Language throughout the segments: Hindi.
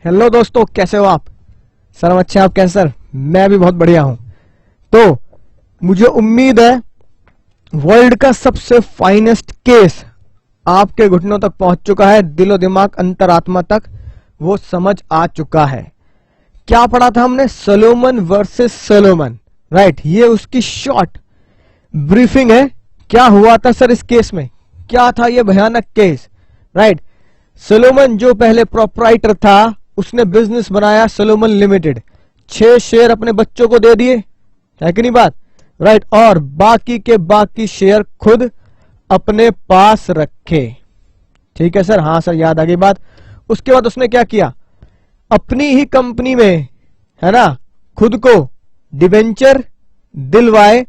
हेलो दोस्तों, कैसे हो आप? सर हम अच्छे हैं, आप कैसे सर? मैं भी बहुत बढ़िया हूं। तो मुझे उम्मीद है वर्ल्ड का सबसे फाइनेस्ट केस आपके घुटनों तक पहुंच चुका है, दिलो दिमाग अंतरात्मा तक वो समझ आ चुका है। क्या पढ़ा था हमने? Solomon versus Solomon, right. ये उसकी शॉर्ट ब्रीफिंग है। क्या हुआ था सर इस केस में, क्या था ये भयानक केस, राइट। सोलोमन जो पहले प्रोप्राइटर था, उसने बिजनेस बनाया सोलोमन लिमिटेड, 6 शेयर अपने बच्चों को दे दिए, है कि नहीं बात, राइट। और बाकी के बाकी शेयर खुद अपने पास रखे। ठीक है सर? हाँ सर, याद आ गई बात। उसके बाद उसने क्या किया, अपनी ही कंपनी में, है ना, खुद को डिवेंचर दिलवाए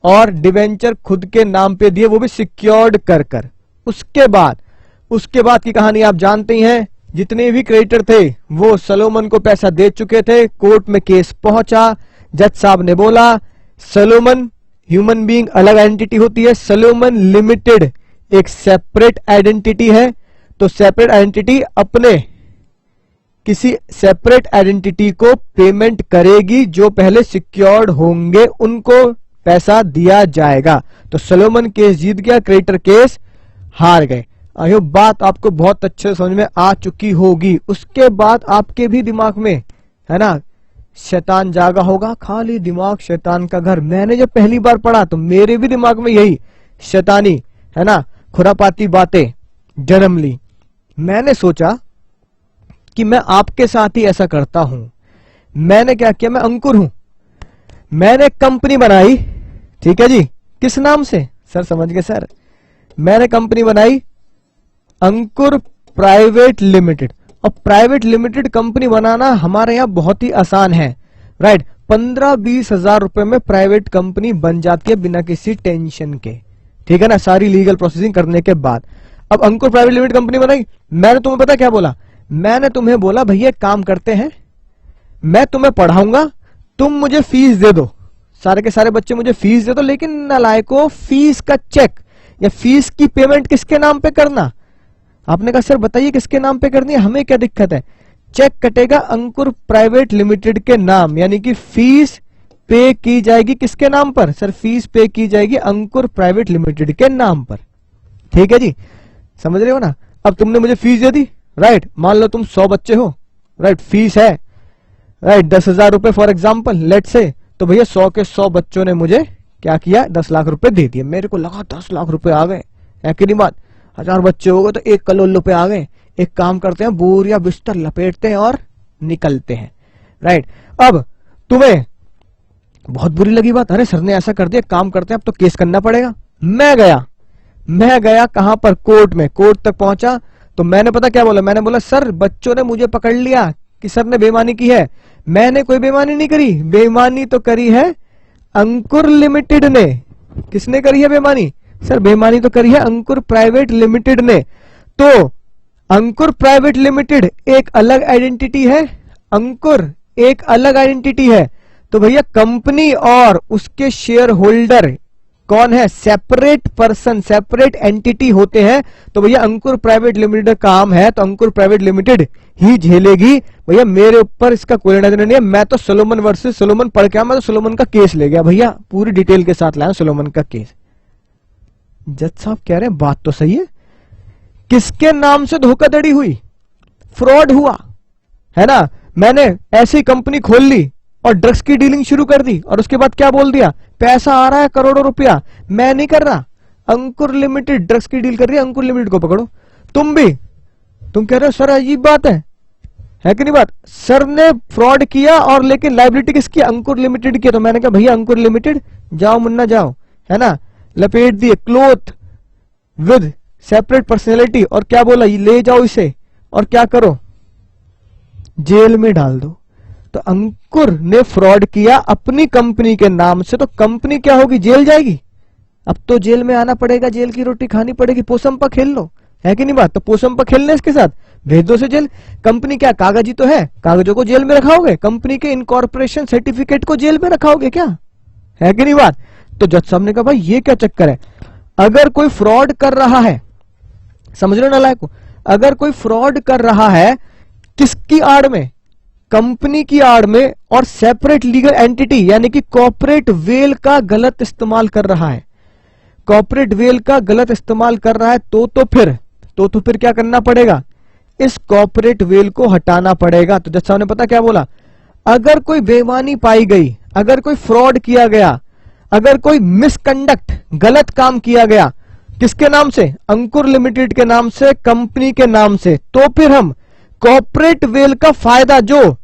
और डिवेंचर खुद के नाम पे दिए, वो भी सिक्योर्ड कर कर। उसके बाद की कहानी आप जानते ही हैं। जितने भी क्रेडिटर थे वो सोलोमन को पैसा दे चुके थे। कोर्ट में केस पहुंचा, जज साहब ने बोला सोलोमन ह्यूमन बीइंग अलग आइडेंटिटी होती है, सोलोमन लिमिटेड एक सेपरेट आइडेंटिटी है। तो सेपरेट आइडेंटिटी अपने किसी सेपरेट आइडेंटिटी को पेमेंट करेगी, जो पहले सिक्योर्ड होंगे उनको पैसा दिया जाएगा। तो सोलोमन केस जीत गया, क्रेडिटर केस हार गए। आई होप बात आपको बहुत अच्छे समझ में आ चुकी होगी। उसके बाद आपके भी दिमाग में, है ना, शैतान जागा होगा। खाली दिमाग शैतान का घर। मैंने जब पहली बार पढ़ा तो मेरे भी दिमाग में यही शैतानी, है ना, खुरापाती बातें जन्म ली। मैंने सोचा कि मैं आपके साथ ही ऐसा करता हूं। मैंने क्या किया, मैं अंकुर हूं, मैंने कंपनी बनाई। ठीक है जी, किस नाम से सर? समझ गए सर? मैंने कंपनी बनाई अंकुर प्राइवेट लिमिटेड। और प्राइवेट लिमिटेड कंपनी बनाना हमारे यहां बहुत ही आसान है, राइट। 15-20 हजार रुपए में प्राइवेट कंपनी बन जाती है बिना किसी टेंशन के। ठीक है ना, सारी लीगल प्रोसेसिंग करने के बाद। अब अंकुर प्राइवेट लिमिटेड कंपनी बनाई। मैंने तुम्हें पता क्या बोला? मैंने तुम्हें बोला भैया काम करते हैं, मैं तुम्हें पढ़ाऊंगा, तुम मुझे फीस दे दो, सारे के सारे बच्चे मुझे फीस दे दो। लेकिन नालायको, फीस का चेक या फीस की पेमेंट किसके नाम पे करना? आपने कहा सर बताइए किसके नाम पे करनी है, हमें क्या दिक्कत है। चेक कटेगा अंकुर प्राइवेट लिमिटेड के नाम, यानी कि फीस पे की जाएगी किसके नाम पर? सर फीस पे की जाएगी अंकुर प्राइवेट लिमिटेड के नाम पर। ठीक है जी, समझ रहे हो ना? अब तुमने मुझे फीस दे दी, राइट। मान लो तुम 100 बच्चे हो, राइट, फीस है, राइट, 10,000 रुपए फॉर एग्जाम्पल, लेट से। तो भैया 100 के 100 बच्चों ने मुझे क्या किया, 10 लाख रुपए दे दिए। मेरे को लगा 10 लाख रुपए आ गए, है कि नहीं बात। 1000 बच्चे हो गए तो 1 करोड़ रुपए आ गए। एक काम करते हैं, बोरिया बिस्तर लपेटते हैं और निकलते हैं, राइट। अब तुम्हें बहुत बुरी लगी बात, अरे सर ने ऐसा कर दिया, काम करते हैं अब तो केस करना पड़ेगा। मैं गया कहां पर? कोर्ट में। कोर्ट तक पहुंचा तो मैंने पता क्या बोला? मैंने बोला सर बच्चों ने मुझे पकड़ लिया कि सर ने बेईमानी की है। मैंने कोई बेईमानी नहीं करी, बेईमानी तो करी है अंकुर लिमिटेड ने। किसने करी है बेईमानी? सर बेईमानी तो करी है अंकुर प्राइवेट लिमिटेड ने। तो अंकुर प्राइवेट लिमिटेड एक अलग आइडेंटिटी है, अंकुर एक अलग आइडेंटिटी है। तो भैया कंपनी और उसके शेयर होल्डर कौन है? सेपरेट पर्सन, सेपरेट एंटिटी होते हैं। तो भैया अंकुर प्राइवेट लिमिटेड काम है तो अंकुर प्राइवेट लिमिटेड ही झेलेगी। भैया मेरे ऊपर इसका कोई लेना देना नहीं है। मैं तो सोलोमन वर्सेस सोलोमन पढ़ के आया, मैं तो सोलोमन का केस ले गया भैया, पूरी डिटेल के साथ लाया सोलोमन का केस। जज साहब कह रहे हैं बात तो सही है, किसके नाम से धोखाधड़ी हुई, फ्रॉड हुआ, है ना। मैंने ऐसी कंपनी खोल ली और ड्रग्स की डीलिंग शुरू कर दी और उसके बाद क्या बोल दिया, पैसा आ रहा है करोड़ों रुपया, मैं नहीं कर रहा, अंकुर लिमिटेड ड्रग्स की डील कर रही है, अंकुर लिमिटेड को पकड़ो। तुम कह रहे हो सर अजीब बात है कि नहीं बात। सर ने फ्रॉड किया और लेकिन लाइबिलिटी किसकी? अंकुर लिमिटेड की। तो मैंने कहा भैया अंकुर लिमिटेड जाओ मुन्ना जाओ, है ना, लपेट दिए क्लोथ विद सेपरेट पर्सनैलिटी और क्या बोला, ले जाओ इसे और क्या करो, जेल में डाल दो। तो अंकुर ने फ्रॉड किया अपनी कंपनी के नाम से, तो कंपनी क्या होगी, जेल जाएगी। अब तो जेल में आना पड़ेगा, जेल की रोटी खानी पड़ेगी, पोसंपा खेल लो, है कि नहीं बात। तो पोसंपा खेलने इसके साथ भेज दो से जेल। कंपनी क्या कागजी तो है, कागजों को जेल में रखाओगे, कंपनी के इनकॉर्पोरेशन सर्टिफिकेट को जेल में रखाओगे क्या, है कि नहीं बात। तो जज साहब ने कहा भाई ये क्या चक्कर है, अगर कोई फ्रॉड कर रहा है, समझ लो नालायक को, अगर कोई फ्रॉड कर रहा है किसकी आड़ में? कंपनी की आड़ में, और सेपरेट लीगल एंटिटी यानी कि कॉर्पोरेट वेल का गलत इस्तेमाल कर रहा है। कॉर्पोरेट वेल का गलत इस्तेमाल कर रहा है तो फिर क्या करना पड़ेगा? इस कॉर्पोरेट वेल को हटाना पड़ेगा। तो जज साहब ने पता क्या बोला, अगर कोई बेईमानी पाई गई, अगर कोई फ्रॉड किया गया, अगर कोई मिसकंडक्ट गलत काम किया गया, किसके नाम से? अंकुर लिमिटेड के नाम से, कंपनी के नाम से, तो फिर हम कॉर्पोरेट वेल का फायदा जो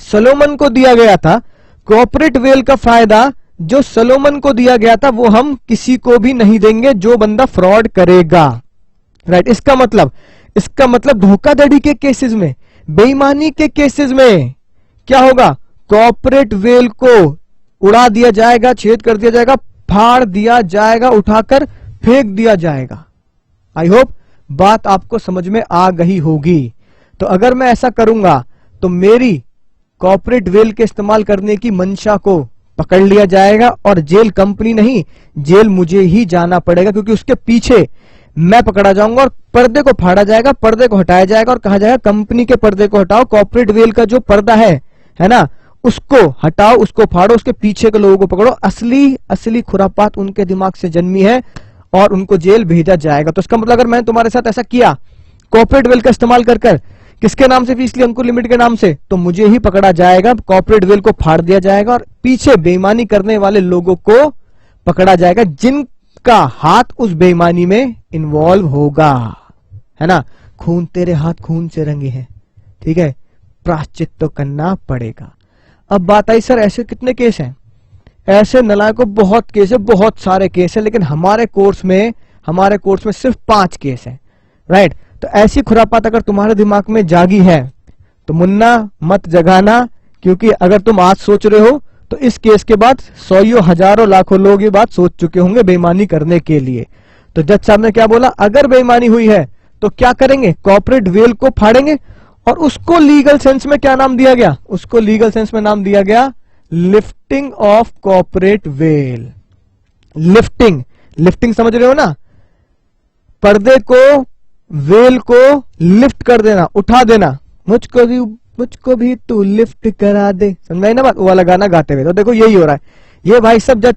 सोलोमन को दिया गया था, कॉर्पोरेट वेल का फायदा जो सोलोमन को दिया गया था, वो हम किसी को भी नहीं देंगे जो बंदा फ्रॉड करेगा। राइट, इसका मतलब धोखाधड़ी के केसेस में, बेईमानी के केसेस में क्या होगा? कॉर्पोरेट वेल को उड़ा दिया जाएगा, छेद कर दिया जाएगा, फाड़ दिया जाएगा, उठाकर फेंक दिया जाएगा। आई होप बात आपको समझ में आ गई होगी। तो अगर मैं ऐसा करूंगा तो मेरी कॉर्पोरेट वेल के इस्तेमाल करने की मंशा को पकड़ लिया जाएगा, और जेल कंपनी नहीं, जेल मुझे ही जाना पड़ेगा, क्योंकि उसके पीछे मैं पकड़ा जाऊंगा और पर्दे को फाड़ा जाएगा, पर्दे को हटाया जाएगा और कहा जाएगा कंपनी के पर्दे को हटाओ, कॉर्पोरेट वेल का जो पर्दा है ना, उसको हटाओ, उसको फाड़ो, उसके पीछे के लोगों को पकड़ो। असली खुरापात उनके दिमाग से जन्मी है और उनको जेल भेजा जाएगा। तो इसका मतलब अगर मैंने तुम्हारे साथ ऐसा किया, कॉर्पोरेट वेल का इस्तेमाल कर किसके नाम से? इसलिए अंकुर लिमिटेड के नाम से, तो मुझे ही पकड़ा जाएगा, कॉर्पोरेट वेल को फाड़ दिया जाएगा और पीछे बेईमानी करने वाले लोगों को पकड़ा जाएगा, जिनका हाथ उस बेईमानी में इन्वॉल्व होगा, है ना। खून तेरे हाथ खून से रंगे हैं, ठीक है, प्रायश्चित तो करना पड़ेगा। अब बात आई सर ऐसे कितने केस हैं? ऐसे नलायकों बहुत केस है, बहुत सारे केस है, लेकिन हमारे कोर्स में सिर्फ 5 केस है। राइट, तो ऐसी खुरापात अगर तुम्हारे दिमाग में जागी है तो मुन्ना मत जगाना, क्योंकि अगर तुम आज सोच रहे हो तो इस केस के बाद 100 हजारों लाखों लोग ये बात सोच चुके होंगे बेईमानी करने के लिए। तो जज साहब ने क्या बोला, अगर बेईमानी हुई है तो क्या करेंगे? कॉर्पोरेट वेल को फाड़ेंगे, और उसको लीगल सेंस में क्या नाम दिया गया? उसको लीगल सेंस में नाम दिया गया lifting of corporate veil. Lifting समझ रहे हो ना? पर्दे को, वेल को लिफ्ट कर देना, उठा देना। मुझको भी तू लिफ्ट करा दे, समझाई ना बात? वो वाला गाना गाते हुए। तो देखो यही हो रहा है। ये भाई साहब जज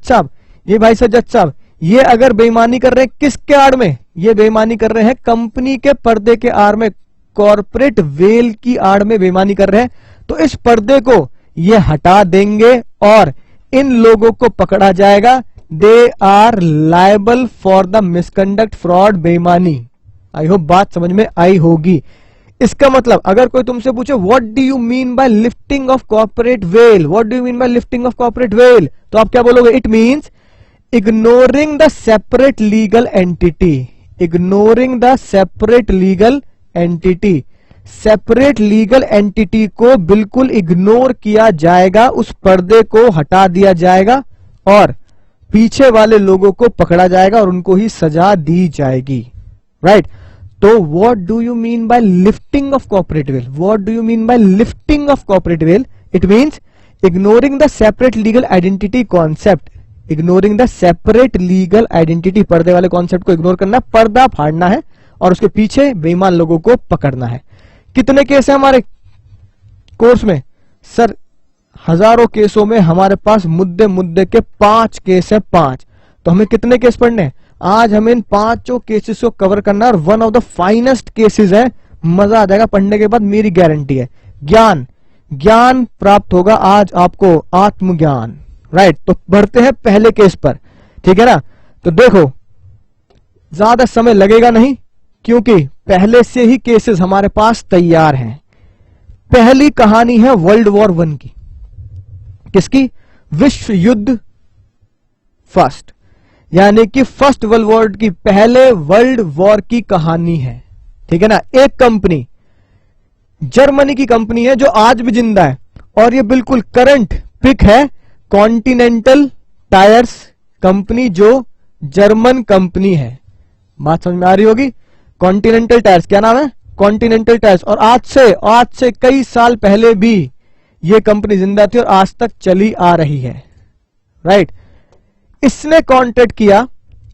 साहब, ये अगर बेईमानी कर रहे हैं किसके आड़ में? ये बेईमानी कर रहे हैं कंपनी के पर्दे के आड़ में, कॉर्पोरेट वेल की आड़ में बेईमानी कर रहे हैं। तो इस पर्दे को ये हटा देंगे और इन लोगों को पकड़ा जाएगा। They are liable for the misconduct, fraud, बेईमानी। आई होप बात समझ में आई होगी। इसका मतलब अगर कोई तुमसे पूछे what do you mean by lifting of corporate veil, what do you mean by lifting of corporate veil, तो आप क्या बोलोगे? It means ignoring the separate legal entity, ignoring the separate legal entity. Separate legal entity को बिल्कुल इग्नोर किया जाएगा, उस पर्दे को हटा दिया जाएगा और पीछे वाले लोगों को पकड़ा जाएगा और उनको ही सजा दी जाएगी। राइट, तो what do you mean by lifting of corporate veil, what do you mean by lifting of corporate veil? It means ignoring the separate legal identity concept, ignoring the separate legal identity, पर्दे वाले कॉन्सेप्ट को इग्नोर करना, पर्दा फाड़ना है और उसके पीछे बेईमान लोगों को पकड़ना है। कितने केस है हमारे कोर्स में? सर हजारों केसों में हमारे पास मुद्दे के 5 केस है, 5। तो हमें कितने केस पढ़ने हैं? आज हमें इन 5 केसेस को कवर करना है और one of the finest cases है। मजा आ जाएगा पढ़ने के बाद, मेरी गारंटी है। ज्ञान प्राप्त होगा आज आपको, आत्मज्ञान। राइट, तो बढ़ते हैं पहले केस पर, ठीक है ना। तो देखो ज्यादा समय लगेगा नहीं, क्योंकि पहले से ही केसेस हमारे पास तैयार हैं। पहली कहानी है वर्ल्ड वॉर 1 की। किसकी? विश्व युद्ध फर्स्ट, यानी कि फर्स्ट वर्ल्ड वॉर की, पहले वर्ल्ड वॉर की कहानी है, ठीक है ना। एक कंपनी, जर्मनी की कंपनी है जो आज भी जिंदा है और ये बिल्कुल करंट पिक है, कॉन्टिनेंटल टायर्स कंपनी, जो जर्मन कंपनी है। बात समझ में आ रही होगी? कॉन्टिनेंटल टायर्स, क्या नाम है? Continental tyres. और आज से कई साल पहले भी ये कंपनी जिंदा थी और आज तक चली आ रही है। राइट, इसने कॉन्ट्रैक्ट किया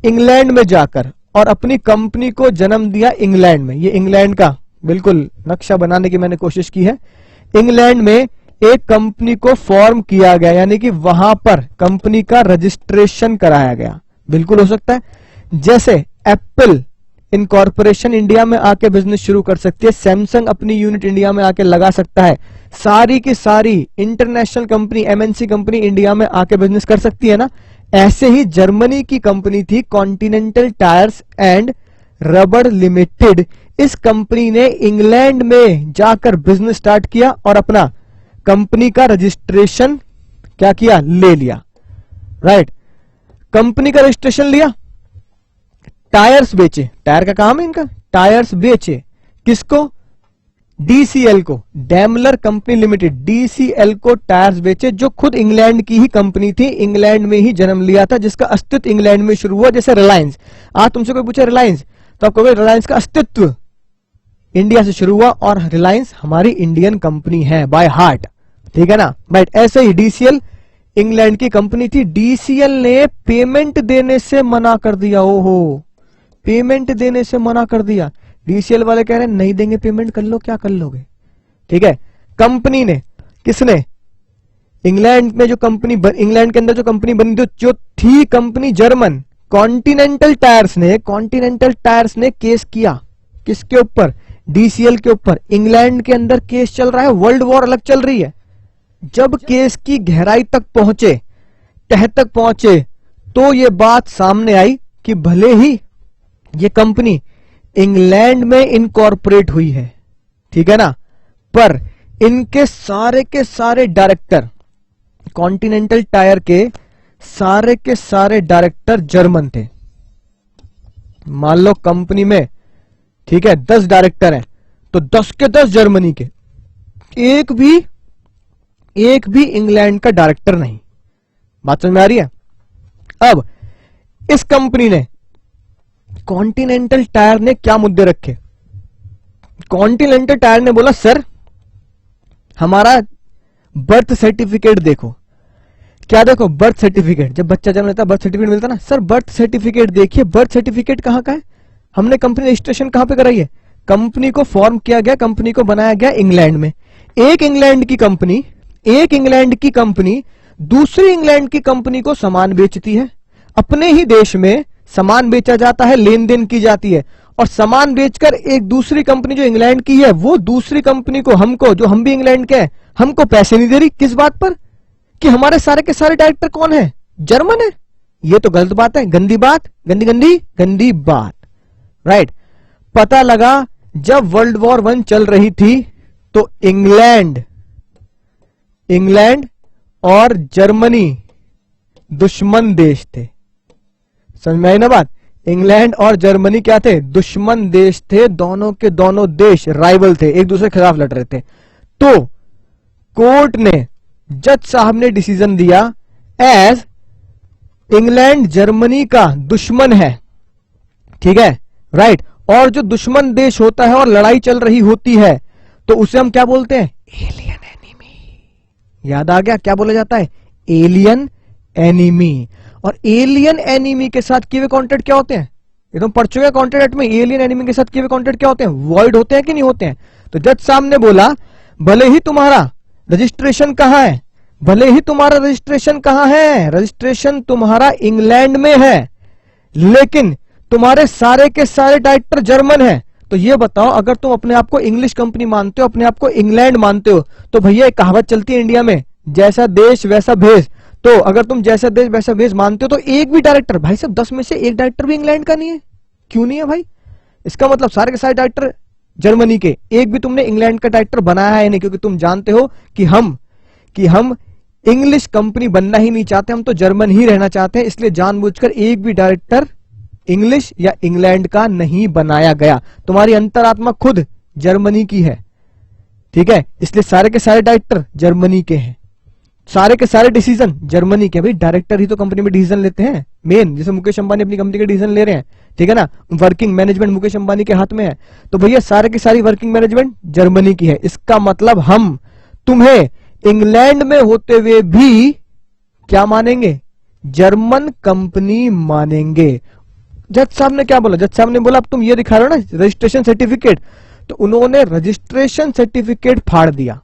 इंग्लैंड में जाकर और अपनी कंपनी को जन्म दिया इंग्लैंड में। ये इंग्लैंड का बिल्कुल नक्शा बनाने की मैंने कोशिश की है। इंग्लैंड में एक कंपनी को फॉर्म किया गया, यानी कि वहां पर कंपनी का रजिस्ट्रेशन कराया गया। बिल्कुल हो सकता है, जैसे एप्पल इनकॉर्पोरेशन इंडिया में आके बिजनेस शुरू कर सकती है, सैमसंग अपनी यूनिट इंडिया में आके लगा सकता है, सारी की सारी international company MNC company India में आके बिजनेस कर सकती है ना। ऐसे ही जर्मनी की कंपनी थी continental tyres and rubber limited. इस कंपनी ने इंग्लैंड में जाकर बिजनेस स्टार्ट किया और अपना कंपनी का रजिस्ट्रेशन क्या किया, ले लिया। राइट, कंपनी का रजिस्ट्रेशन लिया, टायर्स बेचे, टायर का काम है इनका, टायर्स बेचे किसको, डीसीएल को, डैमलर कंपनी लिमिटेड, डीसीएल को टायर्स बेचे, जो खुद इंग्लैंड की ही कंपनी थी, इंग्लैंड में ही जन्म लिया था, जिसका अस्तित्व इंग्लैंड में शुरू हुआ। जैसे रिलायंस, आज तुमसे कोई पूछे रिलायंस तो आप कहोगे रिलायंस का अस्तित्व इंडिया से शुरू हुआ और रिलायंस हमारी इंडियन कंपनी है बाय हार्ट, ठीक है ना। बट ऐसे ही डीसीएल इंग्लैंड की कंपनी थी, डीसीएल ने पेमेंट देने से मना कर दिया। ओहो, पेमेंट देने से मना कर दिया। डीसीएल वाले कह रहे हैं नहीं देंगे पेमेंट, कर लो क्या कर लोगे, ठीक है। कंपनी ने, किसने, इंग्लैंड में जो कंपनी, इंग्लैंड के अंदर जो कंपनी बनी जो थी कंपनी जर्मन, कॉन्टिनेंटल टायर्स ने केस किया किसके ऊपर, डीसीएल के ऊपर। इंग्लैंड के अंदर केस चल रहा है, वर्ल्ड वॉर अलग चल रही है। जब केस की गहराई तक पहुंचे, तह तक पहुंचे, तो ये बात सामने आई कि भले ही ये कंपनी इंग्लैंड में इनकॉर्पोरेट हुई है, ठीक है ना, पर इनके सारे डायरेक्टर, कॉन्टिनेंटल टायर के सारे डायरेक्टर जर्मन थे। मान लो कंपनी में, ठीक है, 10 डायरेक्टर हैं, तो 10 के 10 जर्मनी के, एक भी इंग्लैंड का डायरेक्टर नहीं। बात समझ में आ रही है। अब इस कंपनी ने, कॉन्टिनेंटल टायर ने क्या मुद्दे रखे, कॉन्टिनेंटल टायर ने बोला सर हमारा बर्थ सर्टिफिकेट देखो। क्या देखो, बर्थ सर्टिफिकेट, जब बच्चा जन्म लेता है बर्थ सर्टिफिकेट मिलता ना, सर बर्थ सर्टिफिकेट देखिए, बर्थ सर्टिफिकेट कहां का है, हमने कंपनी रजिस्ट्रेशन कहां पे कराई है, कंपनी को फॉर्म किया गया, कंपनी को बनाया गया इंग्लैंड में। एक इंग्लैंड की कंपनी दूसरी इंग्लैंड की कंपनी को सामान बेचती है, अपने ही देश में सामान बेचा जाता है, लेन देन की जाती है, और सामान बेचकर एक दूसरी कंपनी जो इंग्लैंड की है, वो दूसरी कंपनी को, हमको, जो हम भी इंग्लैंड के हैं, हमको पैसे नहीं दे रही। किस बात पर, कि हमारे सारे के सारे डायरेक्टर कौन है, जर्मन है। ये तो गलत बात है, गंदी बात, गंदी बात। राइट, पता लगा जब वर्ल्ड वॉर 1 चल रही थी तो इंग्लैंड और जर्मनी दुश्मन देश थे। समझ में आई ना बात, इंग्लैंड और जर्मनी क्या थे, दुश्मन देश थे, दोनों के दोनों देश राइवल थे, एक दूसरे के खिलाफ लड़ रहे थे। तो कोर्ट ने, जज साहब ने डिसीजन दिया, एज इंग्लैंड जर्मनी का दुश्मन है, ठीक है, राइट, और जो दुश्मन देश होता है और लड़ाई चल रही होती है तो उसे हम क्या बोलते हैं, एलियन एनिमी। याद आ गया क्या बोला जाता है, एलियन एनिमी। और एलियन एनिमी के साथ किए हुए कॉन्ट्रैक्ट क्या होते हैं, ये तुम पढ़ चुके हैं कॉन्ट्रैक्ट में, एलियन एनिमी के साथ किए हुए कॉन्ट्रैक्ट क्या होते हैं, वॉइड होते हैं कि नहीं होते हैं। तो जज साहब ने बोला भले ही तुम्हारा रजिस्ट्रेशन कहां है, रजिस्ट्रेशन तुम्हारा इंग्लैंड में है, लेकिन तुम्हारे सारे के सारे डायरेक्टर जर्मन हैं। तो ये बताओ, अगर तुम अपने आप को इंग्लिश कंपनी मानते हो, अपने आप को इंग्लैंड मानते हो, तो भैया एक कहावत चलती है इंडिया में, जैसा देश वैसा भेष। तो अगर तुम जैसा देश वैसा भेष मानते हो तो एक भी डायरेक्टर, भाई साहब 10 में से एक डायरेक्टर भी इंग्लैंड का नहीं है, क्यों नहीं है भाई, इसका मतलब सारे के सारे डायरेक्टर जर्मनी के, एक भी तुमने इंग्लैंड का डायरेक्टर बनाया है नहीं, क्योंकि तुम जानते हो कि हम इंग्लिश कंपनी बनना ही नहीं चाहते, हम तो जर्मन ही रहना चाहते हैं, इसलिए जानबूझकर एक भी डायरेक्टर इंग्लिश या इंग्लैंड का नहीं बनाया गया। तुम्हारी अंतरात्मा खुद जर्मनी की है, ठीक है, इसलिए सारे के सारे डायरेक्टर जर्मनी के हैं, सारे के सारे डिसीजन जर्मनी के। भाई डायरेक्टर ही तो कंपनी में डिसीजन लेते हैं मेन, जैसे मुकेश अंबानी अपनी कंपनी के डिसीजन ले रहे हैं, ठीक है ना, वर्किंग मैनेजमेंट मुकेश अंबानी के हाथ में है। तो भैया सारे की सारी वर्किंग मैनेजमेंट जर्मनी की है, इसका मतलब हम तुम्हें इंग्लैंड में होते हुए भी क्या मानेंगे, जर्मन कंपनी मानेंगे। जज साहब ने क्या बोला, जज साहब ने बोला अब तुम ये दिखा रहे हो ना रजिस्ट्रेशन सर्टिफिकेट, तो उन्होंने रजिस्ट्रेशन सर्टिफिकेट फाड़ दिया।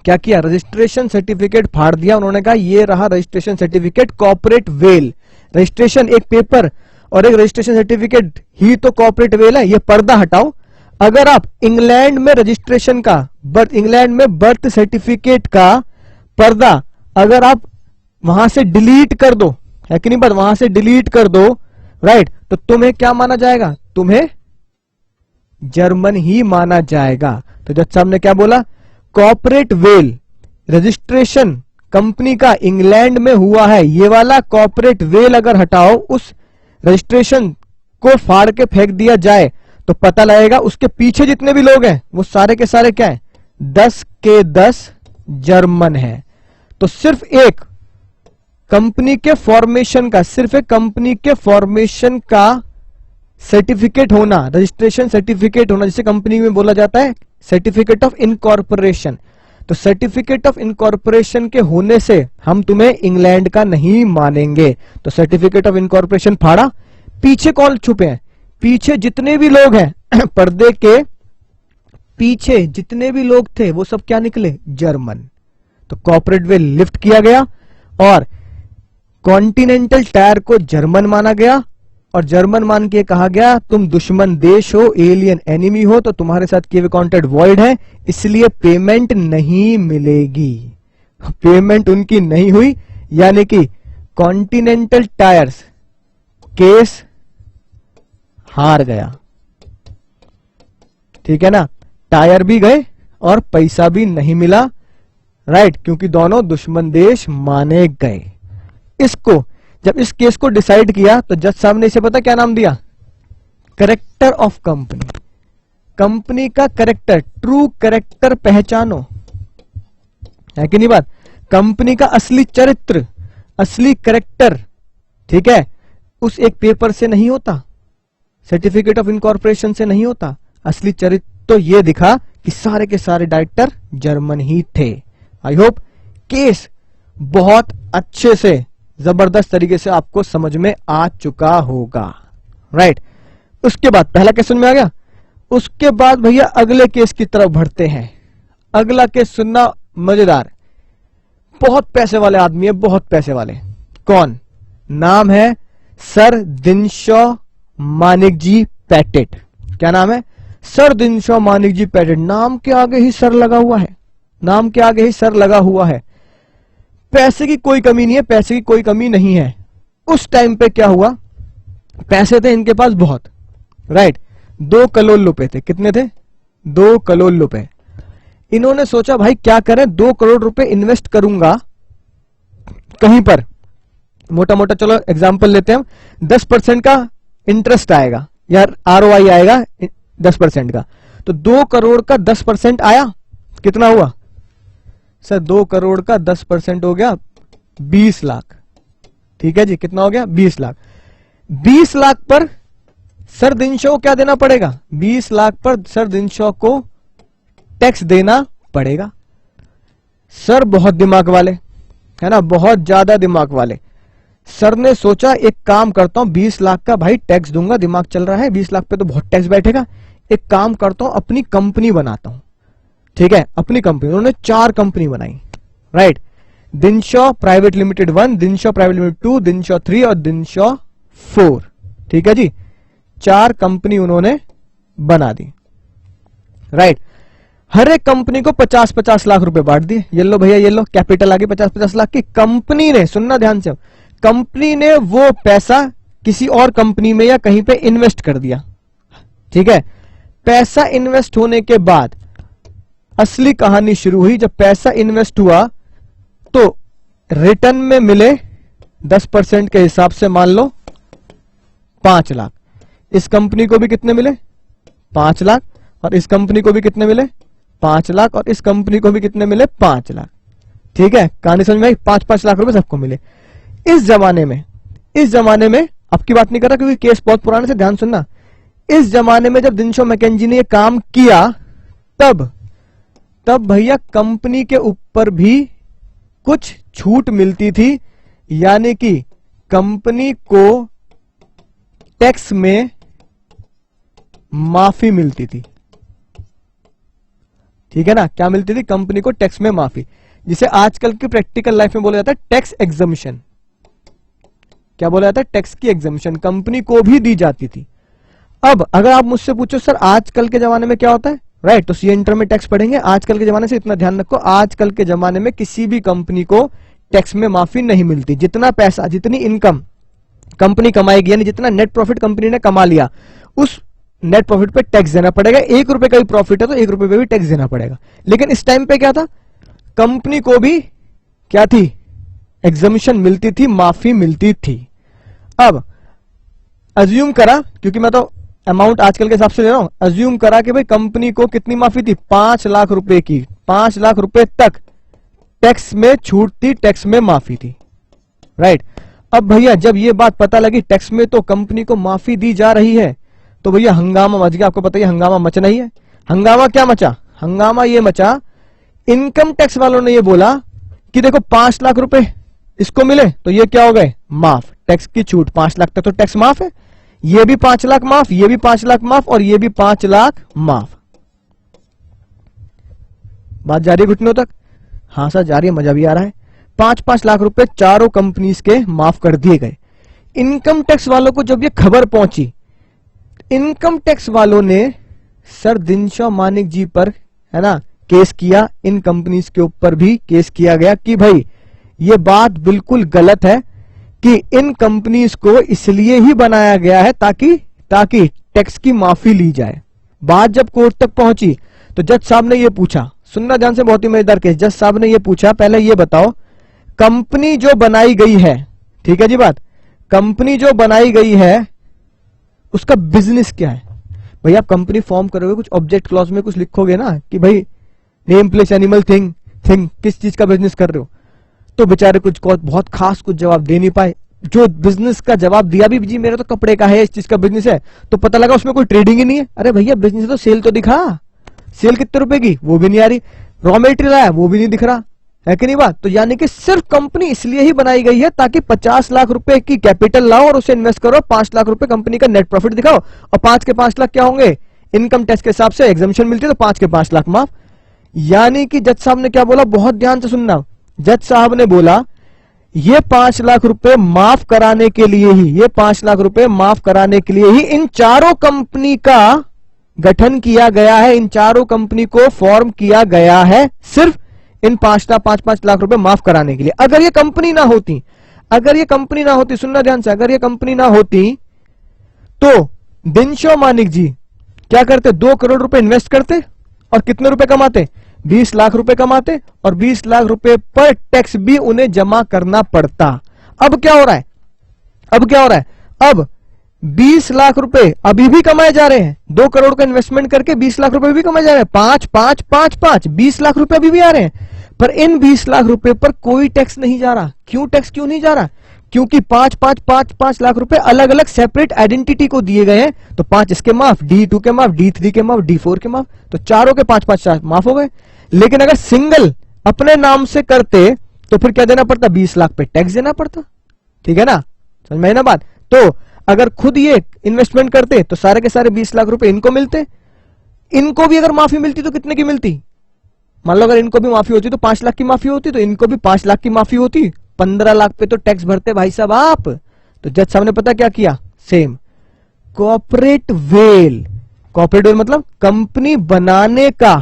क्या किया? रजिस्ट्रेशन सर्टिफिकेट फाड़ दिया। उन्होंने कहा ये रहा registration certificate, corporate veil. Registration एक पेपर और एक रजिस्ट्रेशन सर्टिफिकेट ही तो कॉर्पोरेट वेल है। ये पर्दा हटाओ। अगर आप इंग्लैंड में रजिस्ट्रेशन का इंग्लैंड में बर्थ सर्टिफिकेट का पर्दा अगर आप वहां से डिलीट कर दो, है कि नहीं बात, वहां से डिलीट कर दो, राइट, तो तुम्हें क्या माना जाएगा? तुम्हें जर्मन ही माना जाएगा। तो जज साहब ने क्या बोला? कॉर्पोरेट वेल रजिस्ट्रेशन कंपनी का इंग्लैंड में हुआ है, ये वाला कॉर्पोरेट वेल अगर हटाओ, उस रजिस्ट्रेशन को फाड़ के फेंक दिया जाए तो पता लगेगा उसके पीछे जितने भी लोग हैं वो सारे के सारे क्या है? 10 के 10 जर्मन है। तो सिर्फ एक कंपनी के फॉर्मेशन का, सिर्फ एक कंपनी के फॉर्मेशन का सर्टिफिकेट होना, रजिस्ट्रेशन सर्टिफिकेट होना, जिसे कंपनी में बोला जाता है सर्टिफिकेट ऑफ इनकॉर्पोरेशन। तो सर्टिफिकेट ऑफ इनकॉर्पोरेशन के होने से हम तुम्हें इंग्लैंड का नहीं मानेंगे। तो सर्टिफिकेट ऑफ इनकॉर्पोरेशन फाड़ा। पीछे कौन छुपे हैं? पीछे जितने भी लोग हैं पर्दे के पीछे जितने भी लोग थे वो सब क्या निकले? जर्मन। तो कॉर्पोरेट वेल लिफ्ट किया गया और कॉन्टिनेंटल टायर को जर्मन माना गया और जर्मन मान के कहा गया तुम दुश्मन देश हो, एलियन एनिमी हो, तो तुम्हारे साथ किए हुए कॉन्ट्रैक्ट वॉइड है, इसलिए पेमेंट नहीं मिलेगी। पेमेंट उनकी नहीं हुई, यानी कि कॉन्टिनेंटल टायर्स केस हार गया। ठीक है ना? टायर भी गए और पैसा भी नहीं मिला, राइट, क्योंकि दोनों दुश्मन देश माने गए। इसको जब इस केस को डिसाइड किया तो जज साहब ने इसे पता क्या नाम दिया? Character of company. कंपनी का करेक्टर, ट्रू करेक्टर पहचानो, है कि नहीं बात? कंपनी का असली चरित्र, असली करेक्टर, ठीक है, उस एक पेपर से नहीं होता, सर्टिफिकेट ऑफ इनकॉर्पोरेशन से नहीं होता। असली चरित्र तो ये दिखा कि सारे के सारे डायरेक्टर जर्मन ही थे। आई होप केस बहुत अच्छे से, जबरदस्त तरीके से आपको समझ में आ चुका होगा, राइट। उसके बाद पहला केस समझ में आ गया। उसके बाद भैया अगले केस की तरफ बढ़ते हैं। अगला केस सुनना मजेदार, बहुत पैसे वाले आदमी है, बहुत पैसे वाले। कौन? नाम है सर दिनशॉ मानिकजी पैटेट। क्या नाम है? सर दिनशॉ मानिकजी पैटेट। नाम के आगे ही सर लगा हुआ है, नाम के आगे ही सर लगा हुआ है। पैसे की कोई कमी नहीं है, पैसे की कोई कमी नहीं है। उस टाइम पे क्या हुआ? पैसे थे इनके पास बहुत, राइट। 2 करोड़ रुपए थे। कितने थे? 2 करोड़ रुपए। इन्होंने सोचा भाई क्या करें, 2 करोड़ रुपए इन्वेस्ट करूंगा कहीं पर, मोटा मोटा चलो एग्जांपल लेते हैं हम, 10% का इंटरेस्ट आएगा या ROI आएगा 10% का। तो 2 करोड़ का 10% आया, कितना हुआ सर? 2 करोड़ का 10% हो गया 20 लाख। ठीक है जी, कितना हो गया? 20 लाख। 20 लाख पर सर दिनशॉ को क्या देना पड़ेगा? 20 लाख पर सर दिनशॉ को टैक्स देना पड़ेगा। सर बहुत दिमाग वाले, है ना, बहुत ज्यादा दिमाग वाले। सर ने सोचा एक काम करता हूं, 20 लाख का भाई टैक्स दूंगा, दिमाग चल रहा है, 20 लाख पे तो बहुत टैक्स बैठेगा, एक काम करता हूं अपनी कंपनी बनाता हूं। ठीक है, अपनी कंपनी। उन्होंने 4 कंपनी बनाई, right. Dinshaw private limited 1, Dinshaw private limited 2, Dinshaw 3 और दिनशॉ 4। ठीक है जी, 4 कंपनी उन्होंने बना दी, राइट। हर एक कंपनी को 50-50 लाख रुपए बांट दिए। ये लो भैया, ये लो, कैपिटल आ गई 50-50 लाख की। कंपनी ने, सुनना ध्यान से, कंपनी ने वो पैसा किसी और कंपनी में या कहीं पे इन्वेस्ट कर दिया। ठीक है, पैसा इन्वेस्ट होने के बाद असली कहानी शुरू हुई। जब पैसा इन्वेस्ट हुआ तो रिटर्न में मिले 10% के हिसाब से मान लो 5 लाख। इस कंपनी को भी कितने मिले? 5 लाख। और इस कंपनी को भी कितने मिले? 5 लाख। और इस कंपनी को भी कितने मिले? 5 लाख। ठीक है, कहानी समझ में आई? 5-5 लाख रुपए सबको मिले। इस जमाने में आपकी बात नहीं कर रहा क्योंकि केस बहुत पुराने से, ध्यान सुनना। इस जमाने में जब दिनशॉ मैकेंजी ने काम किया तब भैया कंपनी के ऊपर भी कुछ छूट मिलती थी, यानी कि कंपनी को टैक्स में माफी मिलती थी। ठीक है ना, क्या मिलती थी? कंपनी को टैक्स में माफी, जिसे आजकल की प्रैक्टिकल लाइफ में बोला जाता है टैक्स एग्जम्पशन। क्या बोला जाता है? टैक्स की एग्जम्पशन कंपनी को भी दी जाती थी। अब अगर आप मुझसे पूछो सर आजकल के जमाने में क्या होता है, राइट, तो सी इंटर में टैक्स पढ़ेंगे। आजकल के जमाने से इतना ध्यान रखो, आजकल के जमाने में किसी भी कंपनी को टैक्स में माफी नहीं मिलती। जितना पैसा, जितनी इनकम कंपनी कमाएगी, यानी जितना नेट प्रॉफिट कंपनी ने कमा लिया, उस नेट प्रॉफिट पे टैक्स देना पड़ेगा। 1 रुपए का भी प्रॉफिट है तो 1 रुपए पे भी टैक्स देना पड़ेगा। लेकिन इस टाइम पे क्या था? कंपनी को भी क्या थी? एग्जम्पशन मिलती थी, माफी मिलती थी। अब अज्यूम करा, क्योंकि मैं तो अमाउंट आजकल के हिसाब से ले रहा हूं, अज्यूम करा कि भाई कंपनी को कितनी माफी थी? 5 लाख रुपए की। 5 लाख रुपए तक टैक्स में छूट थी, टैक्स में माफी थी, राइट। अब भैया जब ये बात पता लगी टैक्स में तो कंपनी को माफी दी जा रही है, तो भैया हंगामा मच गया। आपको पता है हंगामा मचना ही है। हंगामा क्या मचा? हंगामा ये मचा, इनकम टैक्स वालों ने ये बोला कि देखो 5 लाख रुपए इसको मिले तो ये क्या हो गए? माफ, टैक्स की छूट। 5 लाख तक तो टैक्स माफ है, ये भी 5 लाख माफ, ये भी 5 लाख माफ, और ये भी 5 लाख माफ। बात जारी है घुटनों तक? हाँ सर जारी है, मजा भी आ रहा है। 5-5 लाख रुपए चारों कंपनीज के माफ कर दिए गए। इनकम टैक्स वालों को जब ये खबर पहुंची, इनकम टैक्स वालों ने सर दिनशॉ मानिक जी पर, है ना, केस किया। इन कंपनीज के ऊपर भी केस किया गया कि भाई ये बात बिल्कुल गलत है कि इन कंपनीज को इसलिए ही बनाया गया है ताकि टैक्स की माफी ली जाए। बात जब कोर्ट तक पहुंची तो जज साहब ने ये पूछा, सुनना ध्यान से, बहुत ही मजेदार केस। जज साहब ने ये पूछा, पहले ये बताओ कंपनी जो बनाई गई है, ठीक है जी बात, कंपनी जो बनाई गई है उसका बिजनेस क्या है? भाई आप कंपनी फॉर्म करोगे, कुछ ऑब्जेक्ट क्लॉज में कुछ लिखोगे ना कि भाई नेम प्लेस एनिमल थिंग किस चीज का बिजनेस कर रहे हो, तो बेचारे कुछ बहुत खास कुछ जवाब दे नहीं पाए। जो बिजनेस का जवाब दिया भी, जी मेरा तो कपड़े का है, इस चीज का बिजनेस है, तो पता लगा उसमें कोई ट्रेडिंग ही नहीं है। अरे भैया बिजनेस है तो सेल तो दिखा, सेल कितने रुपए की वो भी नहीं आ रही, रॉ मेटेरियल आया वो भी नहीं दिख रहा है कि नहीं बात। तो यानी कि सिर्फ कंपनी इसलिए ही बनाई गई है ताकि 50 लाख रुपए की कैपिटल लाओ और उसे इन्वेस्ट करो, 5 लाख रुपए कंपनी का नेट प्रॉफिट दिखाओ, और 5 के 5 लाख क्या होंगे? इनकम टैक्स के हिसाब से एग्जम्पशन मिलती है तो 5 के 5 लाख माफ। यानी कि जज साहब ने क्या बोला, बहुत ध्यान से सुनना। जज साहब ने बोला ये 5 लाख रुपए माफ कराने के लिए ही, ये 5 लाख रुपए माफ कराने के लिए ही इन चारों कंपनी का गठन किया गया है, इन चारों कंपनी को फॉर्म किया गया है, सिर्फ इन 5 लाख रुपए माफ कराने के लिए। अगर ये कंपनी ना होती, सुनना ध्यान से, अगर ये कंपनी ना होती तो दिनशॉ मानिक जी क्या करते? 2 करोड़ रुपए इन्वेस्ट करते और कितने रुपए कमाते? 20 लाख रुपए कमाते, और 20 लाख रुपए पर टैक्स भी उन्हें जमा करना पड़ता। अब क्या हो रहा है? अब 20 लाख रुपए अभी भी कमाए जा रहे हैं, 2 करोड़ का इन्वेस्टमेंट करके 20 लाख रुपए भी कमाए जा रहे हैं, 20 लाख रुपए अभी भी आ रहे हैं, पर इन 20 लाख रुपए पर कोई टैक्स नहीं जा रहा। क्यों नहीं जा रहा? क्योंकि 5 लाख रुपए अलग अलग सेपरेट आइडेंटिटी को दिए गए हैं, तो 5 इसके माफ, D2 के माफ, D3 के माफ, D4 के माफ, तो चारों के 5 माफ हो गए। लेकिन अगर सिंगल अपने नाम से करते तो फिर क्या देना पड़ता? 20 लाख पे टैक्स देना पड़ता, ठीक है ना, समझ में ना बात। तो अगर खुद ये इन्वेस्टमेंट करते तो सारे के सारे 20 लाख रुपए इनको मिलते, इनको भी अगर माफी मिलती तो कितने की मिलती? मान लो अगर इनको भी माफी होती तो 5 लाख की माफी होती, तो इनको भी 5 लाख की माफी होती, 15 लाख पे तो टैक्स भरते भाई साहब आप। तो जज साहब ने पता क्या किया? सेम कॉर्पोरेट वेल मतलब कंपनी बनाने का,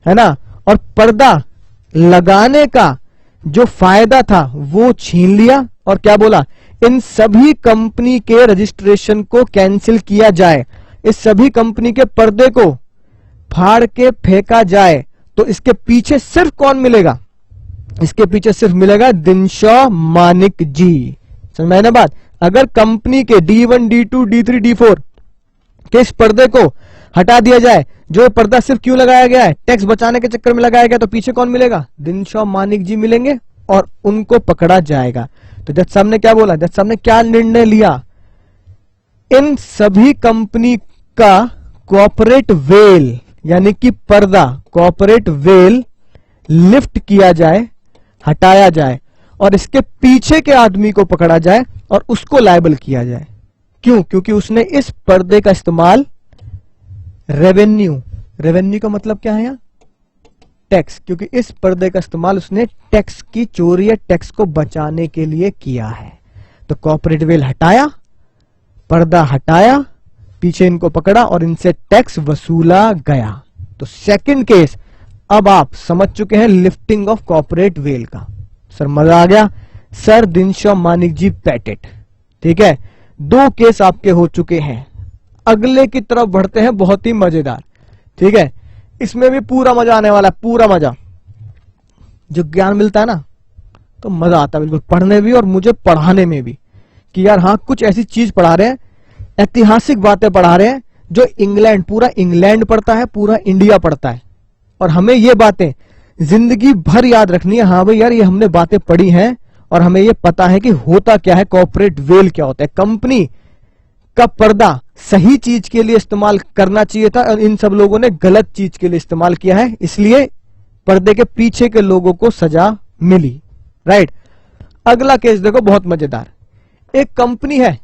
है ना, और पर्दा लगाने का जो फायदा था वो छीन लिया, और क्या बोला? इन सभी कंपनी के रजिस्ट्रेशन को कैंसिल किया जाए, इस सभी कंपनी के पर्दे को फाड़ के फेंका जाए। तो इसके पीछे सिर्फ कौन मिलेगा? इसके पीछे सिर्फ मिलेगा दिनशॉ मानिक जी, समझ में ना बात। अगर कंपनी के D1, D2, D3, D4 के इस पर्दे को हटा दिया जाए, जो पर्दा सिर्फ क्यों लगाया गया है? टैक्स बचाने के चक्कर में लगाया गया, तो पीछे कौन मिलेगा? दिनशॉ मानिक जी मिलेंगे और उनको पकड़ा जाएगा। तो जज साहब ने क्या बोला? जज साहब ने क्या निर्णय लिया? इन सभी कंपनी का कॉर्पोरेट वेल यानी कि पर्दा, कॉर्पोरेट वेल लिफ्ट किया जाए, हटाया जाए, और इसके पीछे के आदमी को पकड़ा जाए और उसको लायबल किया जाए। क्यों? क्योंकि उसने इस पर्दे का इस्तेमाल रेवेन्यू का मतलब क्या है? यहाँ टैक्स, क्योंकि इस पर्दे का इस्तेमाल उसने टैक्स की चोरी या टैक्स को बचाने के लिए किया है। तो कॉर्पोरेट वेल हटाया, पर्दा हटाया, पीछे इनको पकड़ा और इनसे टैक्स वसूला गया। तो सेकंड केस अब आप समझ चुके हैं लिफ्टिंग ऑफ कॉर्पोरेट वेल का। सर मजा आ गया। सर दिनशॉ मानिक जी पैटेट। ठीक है, 2 केस आपके हो चुके हैं। अगले की तरफ बढ़ते हैं, बहुत ही मजेदार। ठीक है, इसमें भी पूरा मजा आने वाला है, पूरा मजा। जो ज्ञान मिलता है ना तो मजा आता है बिल्कुल, पढ़ने भी और मुझे पढ़ाने में भी, कि यार हाँ कुछ ऐसी चीज पढ़ा रहे हैं, ऐतिहासिक बातें पढ़ा रहे हैं जो इंग्लैंड, पूरा इंग्लैंड पढ़ता है, पूरा इंडिया पढ़ता है, और हमें ये बातें जिंदगी भर याद रखनी है। हाँ भाई यार ये हमने बातें पढ़ी हैं और हमें ये पता है कि होता क्या है, कॉर्पोरेट वेल क्या होता है, कंपनी का पर्दा सही चीज के लिए इस्तेमाल करना चाहिए था और इन सब लोगों ने गलत चीज के लिए इस्तेमाल किया है, इसलिए पर्दे के पीछे के लोगों को सजा मिली। राइट, अगला केस देखो बहुत मजेदार। एक कंपनी है,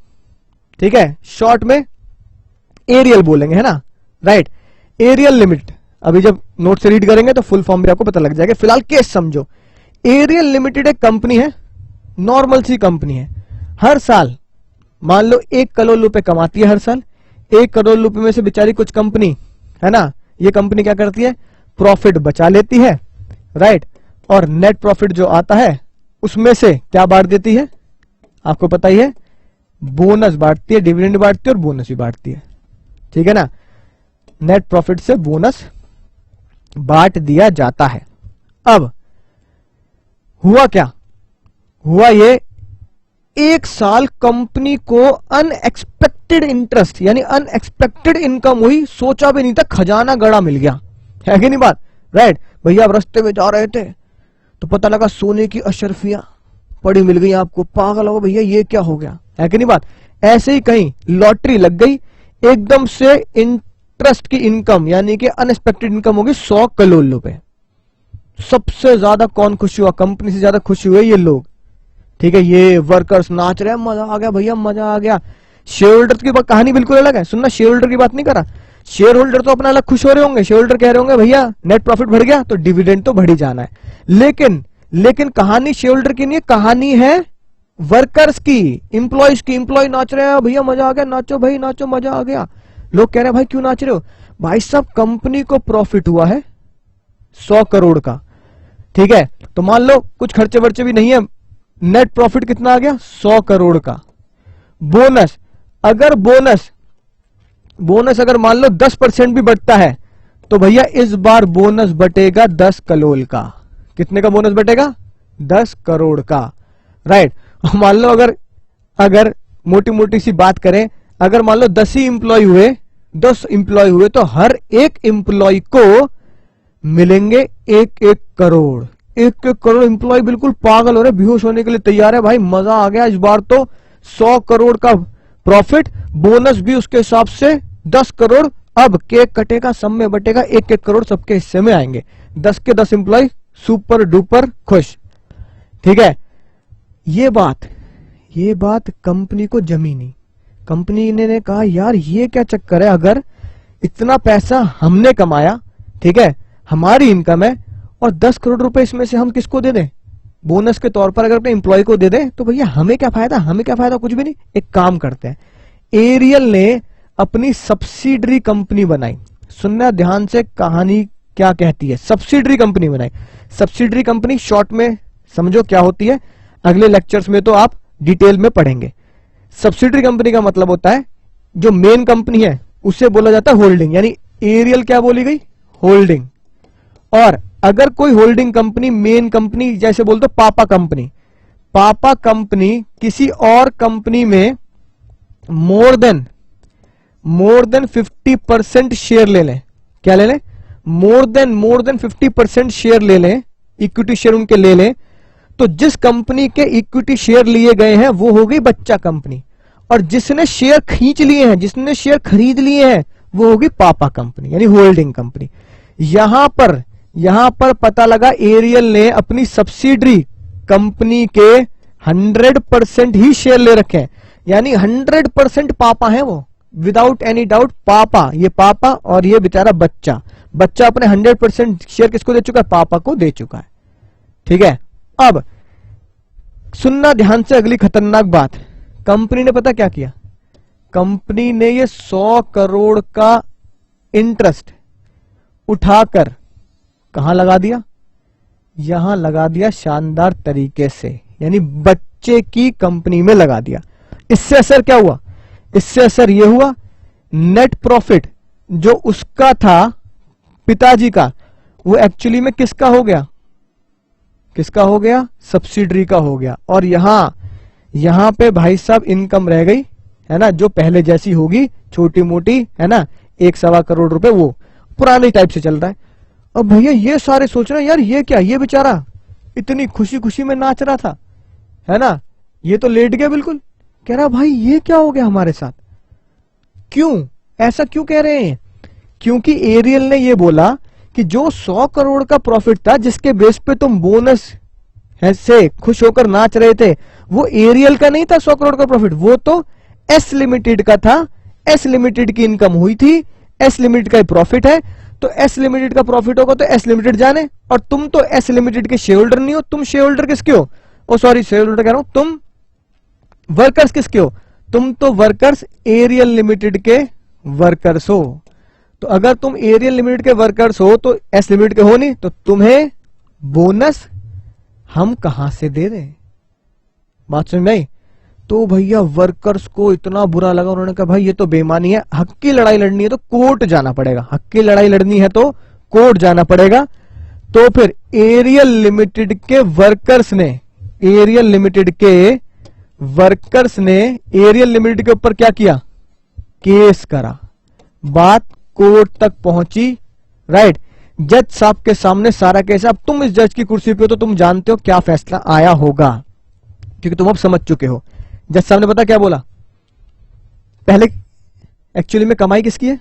ठीक है, शॉर्ट में एरियल बोलेंगे, है ना। Right, Aerial Limited. अभी जब नोट से रीड करेंगे तो फुल फॉर्म भी आपको पता लग जाएगा, फिलहाल केस समझो। एरियल लिमिटेड एक कंपनी है, नॉर्मल सी कंपनी है। हर साल मान लो 1 करोड़ रुपए कमाती है हर साल। 1 करोड़ रुपए में से बेचारी कुछ कंपनी, है ना, ये कंपनी क्या करती है, प्रॉफिट बचा लेती है। राइट, और नेट प्रॉफिट जो आता है उसमें से क्या बांट देती है, आपको पता ही है, बोनस बांटती है, डिविडेंड बांटती है और बोनस भी बांटती है। ठीक है ना, नेट प्रॉफिट से बोनस बांट दिया जाता है। अब हुआ क्या, हुआ ये 1 साल कंपनी को अनएक्सपेक्टेड इंटरेस्ट यानी अनएक्सपेक्टेड इनकम हुई, सोचा भी नहीं था, खजाना गड़ा मिल गया, है कि नहीं बात। राइट, भैया आप रास्ते में जा रहे थे तो पता लगा सोने की अशर्फियां पड़ी मिल गई आपको, पागल हो भैया ये क्या हो गया, है कि नहीं बात। ऐसे ही कहीं लॉटरी लग गई, एकदम से इंटरेस्ट की इनकम यानी कि अनएक्सपेक्टेड इनकम होगी 100 करोड़ रुपए। सबसे ज्यादा कौन खुश हुआ, कंपनी से ज्यादा खुश हुए ये लोग। ठीक है, ये वर्कर्स नाच रहे हैं, मजा आ गया भैया मजा आ गया। शेयर होल्डर की कहानी बिल्कुल अलग है, सुनना, शेयर होल्डर की बात नहीं करा। शेयर होल्डर तो अपना अलग खुश हो रहे होंगे, शेयर होल्डर कह रहे होंगे भैया नेट प्रॉफिट बढ़ गया तो डिविडेंड तो बढ़ ही जाना है। लेकिन कहानी शेयर होल्डर की नहीं है, कहानी है वर्कर्स की, इंप्लॉइज की। इंप्लॉय नाच रहे हैं, भैया मजा आ गया, नाचो भाई नाचो मजा आ गया। लोग कह रहे हैं भाई क्यों नाच रहे हो, भाई साहब कंपनी को प्रॉफिट हुआ है 100 करोड़ का। ठीक है, तो मान लो कुछ खर्चे वर्चे भी नहीं है, नेट प्रॉफिट कितना आ गया 100 करोड़ का। बोनस अगर बोनस अगर मान लो 10% भी बढ़ता है तो भैया इस बार बोनस बटेगा 10 करोड़ का। कितने का बोनस बटेगा, 10 करोड़ का। राइट, मान लो अगर मोटी मोटी सी बात करें, अगर मान लो 10 ही इंप्लॉय हुए, 10 इंप्लॉय हुए तो हर एक इंप्लॉय को मिलेंगे 1-1 करोड़। 1-1 करोड़ इंप्लॉय बिल्कुल पागल हो रहे, बेहोश होने के लिए तैयार है, भाई मजा आ गया, इस बार तो 100 करोड़ का प्रॉफिट, बोनस भी उसके हिसाब से 10 करोड़। अब केक कटेगा, सब में बटेगा, 1-1 करोड़ सबके हिस्से में आएंगे। 10 के 10 इंप्लॉय सुपर डुपर खुश। ठीक है, ये बात कंपनी को जमी नहीं। कंपनी ने कहा यार ये क्या चक्कर है, अगर इतना पैसा हमने कमाया, ठीक है, हमारी इनकम है, और 10 करोड़ रुपए इसमें से हम किसको दे दें, बोनस के तौर पर अगर अपने इंप्लॉय को दे दें, तो भैया हमें क्या फायदा, कुछ भी नहीं। एक काम करते हैं, एरियल ने अपनी सब्सिडरी कंपनी बनाई। सुनना ध्यान से, कहानी क्या कहती है, सब्सिडरी कंपनी बनाई। सब्सिडरी कंपनी शॉर्ट में समझो क्या होती है, अगले लेक्चर्स में तो आप डिटेल में पढ़ेंगे। सब्सिडरी कंपनी का मतलब होता है जो मेन कंपनी है उसे बोला जाता है होल्डिंग, यानी एरियल क्या बोली गई, होल्डिंग। और अगर कोई होल्डिंग कंपनी, मेन कंपनी, जैसे बोल दो पापा कंपनी किसी और कंपनी में मोर देन 50% शेयर ले लें, क्या ले लें, मोर देन 50% शेयर ले लें, इक्विटी शेयर उनके ले लें, तो जिस कंपनी के इक्विटी शेयर लिए गए हैं वो हो गई बच्चा कंपनी, और जिसने शेयर खींच लिए हैं, जिसने शेयर खरीद लिए हैं, वो होगी पापा कंपनी, यानी होल्डिंग कंपनी। यहां पर पता लगा एरियल ने अपनी सब्सिडरी कंपनी के 100% ही शेयर ले रखे हैं, यानी 100% पापा है वो, विदाउट एनी डाउट पापा, ये पापा और ये बेचारा बच्चा। बच्चा अपने 100% शेयर किसको दे चुका है? पापा को दे चुका है। ठीक है, अब सुनना ध्यान से अगली खतरनाक बात। कंपनी ने पता क्या किया? कंपनी ने ये 100 करोड़ का इंटरेस्ट उठाकर कहां लगा दिया? यहां लगा दिया शानदार तरीके से, यानी बच्चे की कंपनी में लगा दिया। इससे असर क्या हुआ? इससे असर यह हुआ, नेट प्रॉफिट जो उसका था पिताजी का, वो एक्चुअली में किसका हो गया? किसका हो गया? सब्सिडरी का हो गया। और यहां पे भाई साहब इनकम रह गई, है ना, जो पहले जैसी होगी, छोटी मोटी, है ना, 1-1.25 करोड़ रुपए, वो पुराने टाइप से चल रहा है। अब भैया ये सारे सोच रहे हैं यार ये क्या, ये बेचारा इतनी खुशी खुशी में नाच रहा था, है ना, ये तो लेट गया बिल्कुल। कह रहा भाई ये क्या हो गया हमारे साथ? क्यों ऐसा क्यों कह रहे हैं? क्योंकि एरियल ने ये बोला कि जो 100 करोड़ का प्रॉफिट था, जिसके बेस पे तुम बोनस से खुश होकर नाच रहे थे, वो एरियल का नहीं था 100 करोड़ का प्रॉफिट, वो तो एस लिमिटेड का था। एस लिमिटेड की इनकम हुई थी, एस लिमिटेड का प्रॉफिट है, तो एस लिमिटेड का प्रॉफिट होगा तो एस लिमिटेड जाने। और तुम तो एस लिमिटेड के शेयर होल्डर नहीं हो, तुम शेयर होल्डर किसके हो? ओ सॉरी, शेयर होल्डर कह रहा हूं, तुम वर्कर्स किसके हो? तुम तो वर्कर्स एरियल लिमिटेड के वर्कर्स हो। तो अगर तुम एरियल लिमिटेड के वर्कर्स हो तो एस लिमिटेड के हो नहीं, तो तुम्हें बोनस हम कहां से दे रहे हैं? बात समझ में आई? तो भैया वर्कर्स को इतना बुरा लगा, उन्होंने कहा भाई ये तो बेईमानी है, हक की लड़ाई लड़नी है तो कोर्ट जाना पड़ेगा, हक की लड़ाई लड़नी है तो कोर्ट जाना पड़ेगा। तो फिर एरियल लिमिटेड के वर्कर्स ने, एरियल लिमिटेड के वर्कर्स ने एरियल लिमिटेड के ऊपर क्या किया? केस करा। बात कोर्ट तक पहुंची, राइट। जज साहब के सामने सारा केस। अब तुम इस जज की कुर्सी पे हो तो तुम जानते हो क्या फैसला आया होगा, क्योंकि तुम अब समझ चुके हो। जज साहब ने पता क्या बोला? पहले एक्चुअली में कमाई किसकी है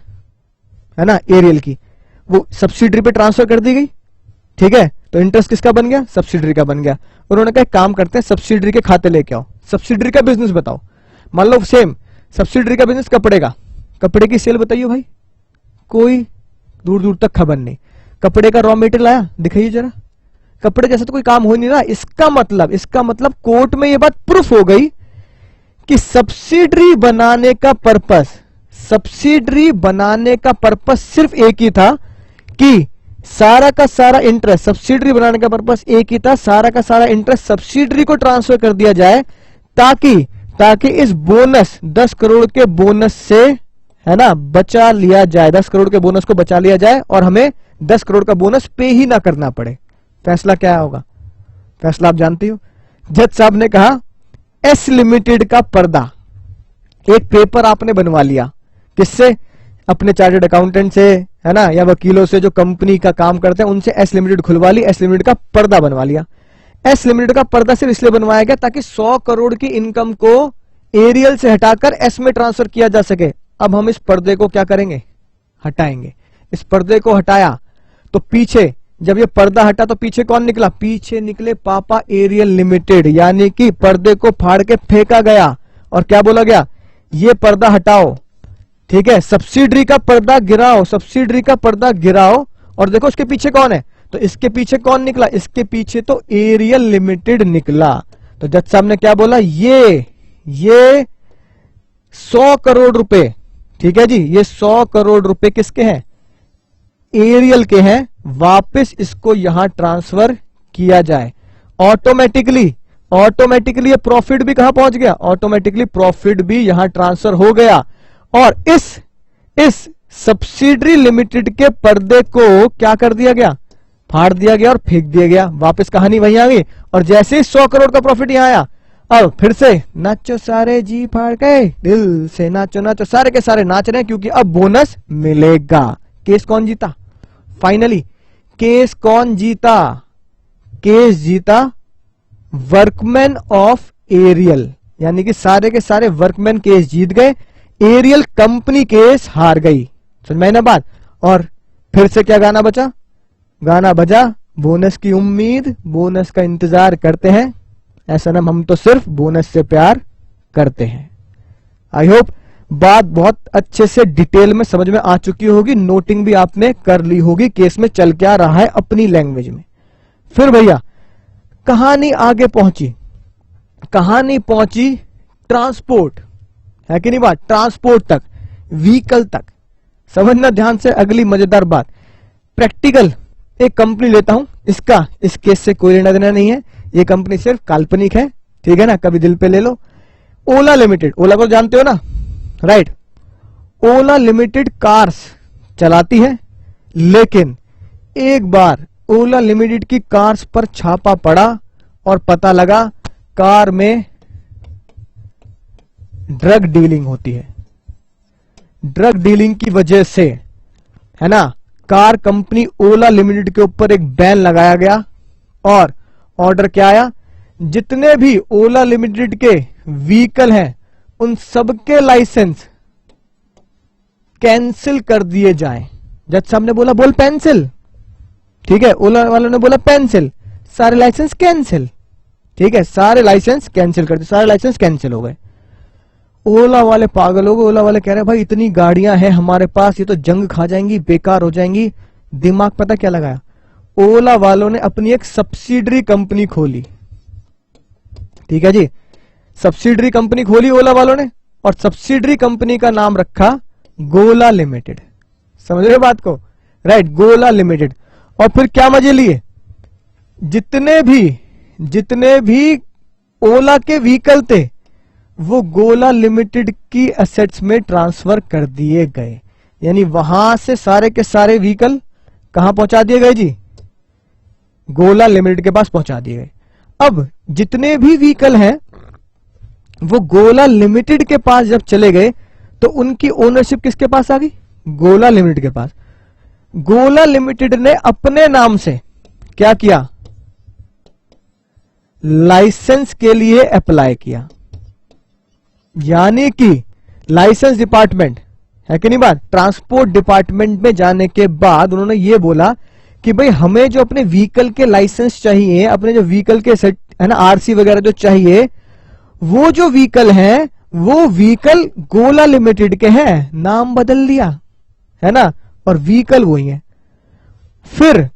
ना, एरियल की, वो सब्सिडरी पे ट्रांसफर कर दी गई, ठीक है, तो इंटरेस्ट किसका बन गया? सब्सिडरी का बन गया। उन्होंने कहा काम करते हैं, सब्सिडरी के खाते लेके आओ, सब्सिडरी का बिजनेस बताओ। मान लो सेम सब्सिडरी का बिजनेस कपड़े का, कपड़े की सेल बताइए भाई, कोई दूर दूर तक खबर नहीं। कपड़े का रॉ मटेरियल आया, दिखाइए जरा, कपड़े जैसा तो कोई काम हो नहीं रहा। इसका मतलब कोर्ट में ये बात प्रूफ हो गई कि सब्सिडरी बनाने का पर्पस सिर्फ एक ही था कि सारा का सारा इंटरेस्ट, सब्सिडरी बनाने का पर्पस एक ही था, सारा का सारा इंटरेस्ट सब्सिडरी को ट्रांसफर कर दिया जाए, ताकि इस बोनस 10 करोड़ के बोनस से, है ना, बचा लिया जाए, 10 करोड़ के बोनस को बचा लिया जाए और हमें 10 करोड़ का बोनस पे ही ना करना पड़े। फैसला क्या होगा? फैसला आप जानती हो। जज साहब ने कहा एस लिमिटेड का पर्दा, एक पेपर आपने बनवा लिया, किससे? अपने चार्टर्ड अकाउंटेंट से, है ना, या वकीलों से जो कंपनी का काम करते हैं उनसे एस लिमिटेड खुलवा ली, एस लिमिटेड का पर्दा बनवा लिया। एस लिमिटेड का पर्दा सिर्फ इसलिए बनवाया गया ताकि 100 करोड़ की इनकम को एरियल से हटाकर एस में ट्रांसफर किया जा सके। अब हम इस पर्दे को क्या करेंगे? हटाएंगे। इस पर्दे को हटाया तो पीछे, जब ये पर्दा हटा तो पीछे कौन निकला? पीछे निकले पापा एरियल लिमिटेड, यानी कि पर्दे को फाड़ के फेंका गया और क्या बोला गया? ये पर्दा हटाओ, ठीक है, सब्सिडरी का पर्दा गिराओ, सब्सिडरी का पर्दा गिराओ। और देखो इसके पीछे कौन है? तो इसके पीछे कौन निकला? इसके पीछे तो एरियल लिमिटेड निकला। तो जज साहब ने क्या बोला? ये 100 करोड़ रुपए, ठीक है जी, ये 100 करोड़ रुपए किसके हैं? एरियल के हैं। वापस इसको यहां ट्रांसफर किया जाए। ऑटोमेटिकली ये प्रॉफिट भी कहां पहुंच गया? ऑटोमेटिकली प्रॉफिट भी यहां ट्रांसफर हो गया। और इस सब्सिडरी लिमिटेड के पर्दे को क्या कर दिया गया? फाड़ दिया गया और फेंक दिया गया। वापस कहानी वहीं आ गई। और जैसे ही 100 करोड़ का प्रॉफिट यहां आया, अब फिर से नाचो सारे जी फाड़ के, दिल से नाचो नाचो, सारे के सारे नाच रहे हैं क्योंकि अब बोनस मिलेगा। केस कौन जीता? फाइनली केस कौन जीता? केस जीता वर्कमैन ऑफ एरियल, यानी कि सारे के सारे वर्कमैन केस जीत गए, एरियल कंपनी केस हार गई। समझ में ना बात? और फिर से क्या गाना बचा? गाना बजा बोनस की उम्मीद, बोनस का इंतजार करते हैं, ऐसा ना हम तो सिर्फ बोनस से प्यार करते हैं। आई होप बात बहुत अच्छे से डिटेल में समझ में आ चुकी होगी, नोटिंग भी आपने कर ली होगी केस में चल क्या रहा है अपनी लैंग्वेज में। फिर भैया कहानी आगे पहुंची, कहानी पहुंची ट्रांसपोर्ट, है कि नहीं बात, ट्रांसपोर्ट तक, व्हीकल तक। समझना ध्यान से अगली मजेदार बात। प्रैक्टिकल एक कंपनी लेता हूं, इसका इस केस से कोई लेना देना नहीं है, ये कंपनी सिर्फ काल्पनिक है, ठीक है ना, कभी दिल पे ले लो। ओला लिमिटेड, ओला को जानते हो ना, राइट। ओला लिमिटेड कार्स चलाती है, लेकिन एक बार ओला लिमिटेड की कार्स पर छापा पड़ा और पता लगा कार में ड्रग डीलिंग होती है। ड्रग डीलिंग की वजह से, है ना, कार कंपनी ओला लिमिटेड के ऊपर एक बैन लगाया गया और ऑर्डर क्या आया, जितने भी ओला लिमिटेड के व्हीकल हैं उन सबके लाइसेंस कैंसिल कर दिए जाएं। जज साहब ने बोला बोल पेंसिल, ठीक है, ओला वालों ने बोला पेंसिल, सारे लाइसेंस कैंसिल, ठीक है, सारे लाइसेंस कैंसिल कर दिए, सारे लाइसेंस कैंसिल हो गए। ओला वाले पागल हो गए, ओला वाले कह रहे हैं भाई इतनी गाड़ियां हैं हमारे पास, ये तो जंग खा जाएंगी, बेकार हो जाएंगी। दिमाग पता क्या लगाया, ओला वालों ने अपनी एक सब्सिडरी कंपनी खोली, ठीक है जी, सब्सिडरी कंपनी खोली ओला वालों ने, और सब्सिडरी कंपनी का नाम रखा गोला लिमिटेड। समझ रहे बात को, राइट, गोला लिमिटेड। और फिर क्या मजे लिए, जितने भी ओला के व्हीकल थे वो गोला लिमिटेड की एसेट्स में ट्रांसफर कर दिए गए। यानी वहां से सारे के सारे व्हीकल कहां पहुंचा दिए गए जी, गोला लिमिटेड के पास पहुंचा दिए गए। अब जितने भी व्हीकल हैं वो गोला लिमिटेड के पास जब चले गए तो उनकी ओनरशिप किसके पास आ गई, गोला लिमिटेड के पास। गोला लिमिटेड ने अपने नाम से क्या किया, लाइसेंस के लिए अप्लाई किया। यानी कि लाइसेंस डिपार्टमेंट, है कि नहीं बात, ट्रांसपोर्ट डिपार्टमेंट में जाने के बाद उन्होंने ये बोला कि भाई हमें जो अपने व्हीकल के लाइसेंस चाहिए, अपने जो व्हीकल के सेट है ना, आरसी वगैरह जो चाहिए, वो जो व्हीकल हैं वो व्हीकल गोला लिमिटेड के हैं, नाम बदल लिया, है ना, और व्हीकल वही है। फिर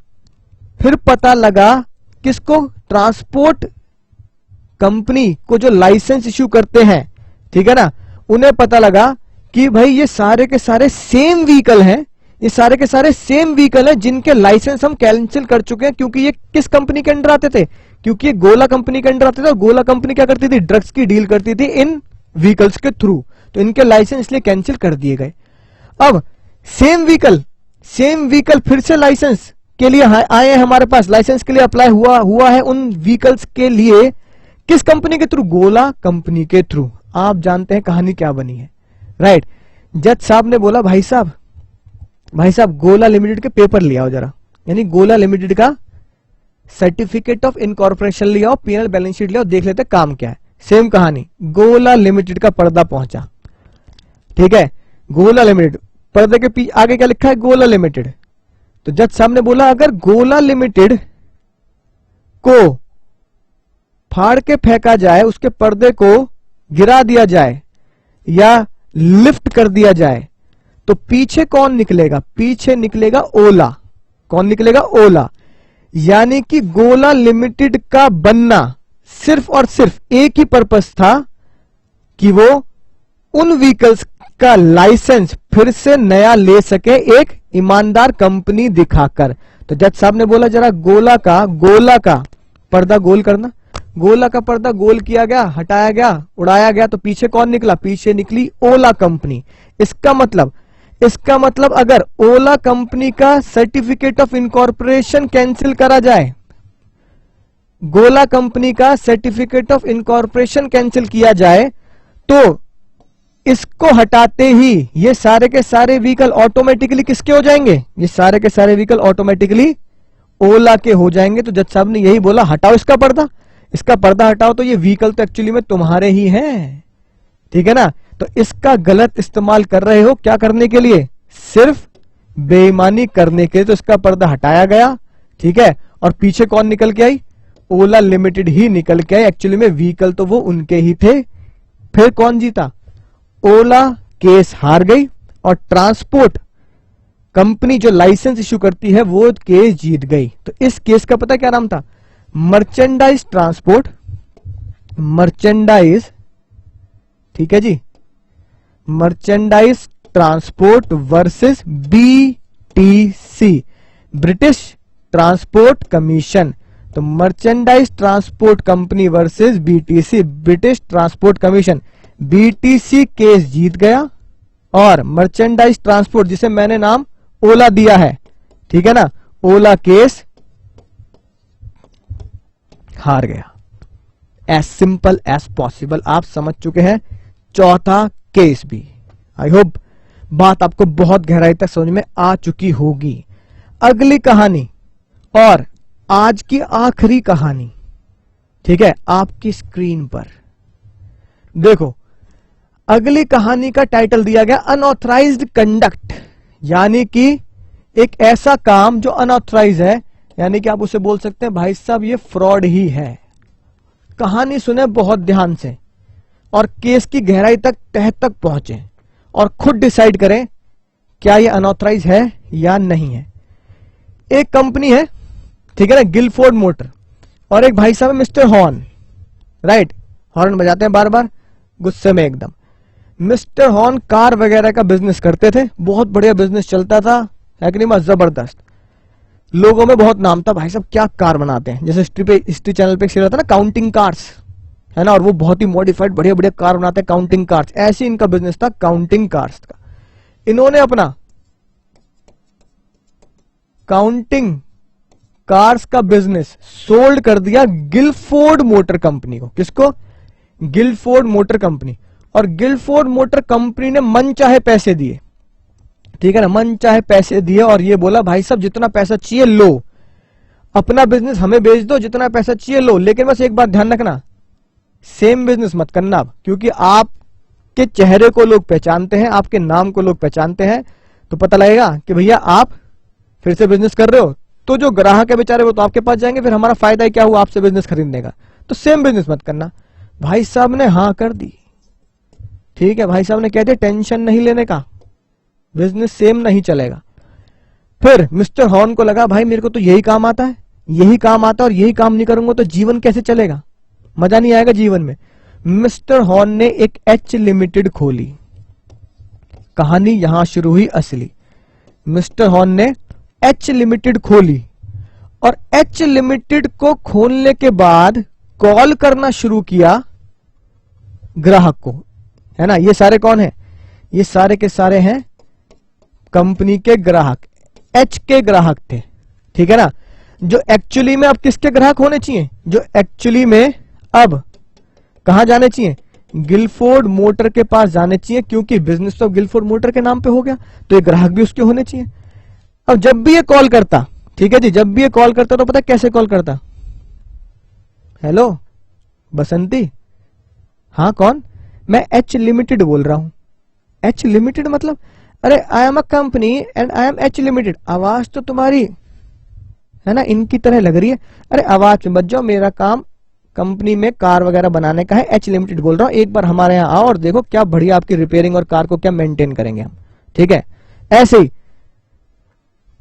पता लगा किसको, ट्रांसपोर्ट कंपनी को जो लाइसेंस इश्यू करते हैं, ठीक है ना, उन्हें पता लगा कि भाई ये सारे के सारे सेम व्हीकल हैं, ये सारे के सारे सेम व्हीकल हैं जिनके लाइसेंस हम कैंसिल कर चुके हैं, क्योंकि ये किस कंपनी के अंडर आते थे, क्योंकि ये गोला कंपनी के अंडर आते थे, और गोला कंपनी क्या करती थी, ड्रग्स की डील करती थी इन व्हीकल्स के थ्रू, तो इनके लाइसेंस इसलिए कैंसिल कर दिए गए। अब सेम व्हीकल फिर से लाइसेंस के लिए आए हैं हमारे पास, लाइसेंस के लिए अप्लाई हुआ है उन व्हीकल्स के लिए, किस कंपनी के थ्रू, गोला कंपनी के थ्रू। आप जानते हैं कहानी क्या बनी है, राइट। जज साहब ने बोला भाई साहब गोला लिमिटेड के पेपर ले आओ जरा, यानी गोला लिमिटेड का सर्टिफिकेट ऑफ इनकॉर्पोरेशन ले आओ, पीएनएल बैलेंस शीट ले आओ, देख लेते काम क्या है। सेम कहानी, गोला लिमिटेड का पर्दा पहुंचा, ठीक है, गोला लिमिटेड, पर्दे के आगे क्या लिखा है, गोला लिमिटेड। तो जज साहब ने बोला अगर गोला लिमिटेड को फाड़ के फेंका जाए, उसके पर्दे को गिरा दिया जाए या लिफ्ट कर दिया जाए, तो पीछे कौन निकलेगा, पीछे निकलेगा ओला। कौन निकलेगा, ओला। यानी कि गोला लिमिटेड का बनना सिर्फ और सिर्फ एक ही पर्पस था कि वो उन व्हीकल्स का लाइसेंस फिर से नया ले सके, एक ईमानदार कंपनी दिखाकर। तो जज साहब ने बोला जरा गोला का पर्दा गोल करना। गोला का पर्दा गोल किया गया, हटाया गया, उड़ाया गया, तो पीछे कौन निकला, पीछे निकली ओला कंपनी। इसका मतलब अगर ओला कंपनी का सर्टिफिकेट ऑफ इनकॉर्पोरेशन कैंसिल करा जाए, गोला कंपनी का सर्टिफिकेट ऑफ इनकॉर्पोरेशन कैंसिल किया जाए, तो इसको हटाते ही ये सारे के सारे व्हीकल ऑटोमेटिकली किसके हो जाएंगे, ये सारे के सारे व्हीकल ऑटोमेटिकली ओला के हो जाएंगे। तो जज साहब ने यही बोला हटाओ इसका पर्दा हटाओ, तो ये व्हीकल तो एक्चुअली में तुम्हारे ही हैं, ठीक है ना। तो इसका गलत इस्तेमाल कर रहे हो, क्या करने के लिए, सिर्फ बेईमानी करने के लिए। तो इसका पर्दा हटाया गया, ठीक है, और पीछे कौन निकल के आई, ओला लिमिटेड ही निकल के आई। एक्चुअली में व्हीकल तो वो उनके ही थे। फिर कौन जीता, ओला केस हार गई और ट्रांसपोर्ट कंपनी जो लाइसेंस इश्यू करती है वो केस जीत गई। तो इस केस का पता क्या नाम था? मर्चेंडाइज ट्रांसपोर्ट, मर्चेंडाइज, ठीक है जी, merchandise transport versus BTC, British Transport Commission. तो merchandise transport company versus BTC, British Transport Commission. BTC case जीत गया और मर्चेंडाइज ट्रांसपोर्ट, जिसे मैंने नाम ओला दिया है, ठीक है ना, ओला केस हार गया। एज सिंपल एज पॉसिबल आप समझ चुके हैं चौथा केस भी। आई होप बात आपको बहुत गहराई तक समझ में आ चुकी होगी। अगली कहानी और आज की आखिरी कहानी, ठीक है, आपकी स्क्रीन पर देखो। अगली कहानी का टाइटल दिया गया अनऑथराइज्ड कंडक्ट, यानी कि एक ऐसा काम जो अनऑथराइज है, यानी कि आप उसे बोल सकते हैं भाई साहब ये फ्रॉड ही है। कहानी सुने बहुत ध्यान से और केस की गहराई तक, तह तक पहुंचे और खुद डिसाइड करें क्या ये अनऑथराइज है या नहीं है। एक कंपनी है, ठीक है ना, गिलफोर्ड मोटर, और एक भाई साहब मिस्टर हॉर्न, राइट, हॉर्न बजाते हैं बार बार गुस्से में एकदम। मिस्टर हॉर्न कार वगैरह का बिजनेस करते थे, बहुत बढ़िया बिजनेस चलता था, है कि नहीं, जबरदस्त, लोगों में बहुत नाम था, भाई साहब क्या कार बनाते हैं। जैसे हिस्ट्री चैनल पे सीरियल था ना काउंटिंग कार्स, है ना, और वो बहुत ही मॉडिफाइड बढ़िया बढ़िया कार बनाते हैं, काउंटिंग कार्स, ऐसे इनका बिजनेस था काउंटिंग कार्स का। इन्होंने अपना काउंटिंग कार्स का बिजनेस सोल्ड कर दिया गिलफोर्ड मोटर कंपनी को। किसको? Gilford Motor Company. और गिलफोर्ड मोटर कंपनी ने मन चाहे पैसे दिए, ठीक है ना, मन चाहे पैसे दिए और ये बोला भाई साहब जितना पैसा चाहिए लो, अपना बिजनेस हमें बेच दो, जितना पैसा चाहिए लो, लेकिन बस एक बात ध्यान रखना, सेम बिजनेस मत करना अब, क्योंकि आपके चेहरे को लोग पहचानते हैं, आपके नाम को लोग पहचानते हैं, तो पता लगेगा कि भैया आप फिर से बिजनेस कर रहे हो, तो जो ग्राहक है बेचारे वो तो आपके पास जाएंगे, फिर हमारा फायदा ही क्या हुआ आपसे बिजनेस खरीदने का। तो सेम बिजनेस मत करना। भाई साहब ने हाँ कर दी, ठीक है, भाई साहब ने कह दिया टेंशन नहीं लेने का, बिजनेस सेम नहीं चलेगा। फिर मिस्टर हॉर्न को लगा भाई मेरे को तो यही काम आता है, यही काम आता है, और यही काम नहीं करूंगा तो जीवन कैसे चलेगा, मजा नहीं आएगा जीवन में। मिस्टर हॉर्न ने एक एच लिमिटेड खोली। कहानी यहां शुरू हुई असली। मिस्टर हॉर्न ने एच लिमिटेड खोली और एच लिमिटेड को खोलने के बाद कॉल करना शुरू किया ग्राहक को, है ना। ये सारे कौन है? ये सारे के सारे हैं कंपनी के ग्राहक, एच के ग्राहक थे, ठीक है ना, जो एक्चुअली में अब किसके ग्राहक होने चाहिए? जो एक्चुअली में अब कहां जाने चाहिए? गिलफोर्ड मोटर के पास जाने चाहिए, क्योंकि बिजनेस तो गिलफोर्ड मोटर के नाम पे हो गया, तो ये ग्राहक भी उसके होने चाहिए। अब जब भी ये कॉल करता, ठीक है जी, जब भी ये कॉल करता तो पता कैसे कॉल करता? हेलो बसंती, हाँ कौन? मैं एच लिमिटेड बोल रहा हूं। एच लिमिटेड मतलब? अरे I am a company and I am H limited. आवाज तो तुम्हारी, है ना, इनकी तरह लग रही है। अरे आवाज में बच जाओ, मेरा काम कंपनी में कार वगैरह बनाने का है, एच लिमिटेड बोल रहा हूं, एक बार हमारे यहाँ आओ और देखो क्या बढ़िया आपकी रिपेयरिंग और कार को क्या मेंटेन करेंगे हम, ठीक है। ऐसे ही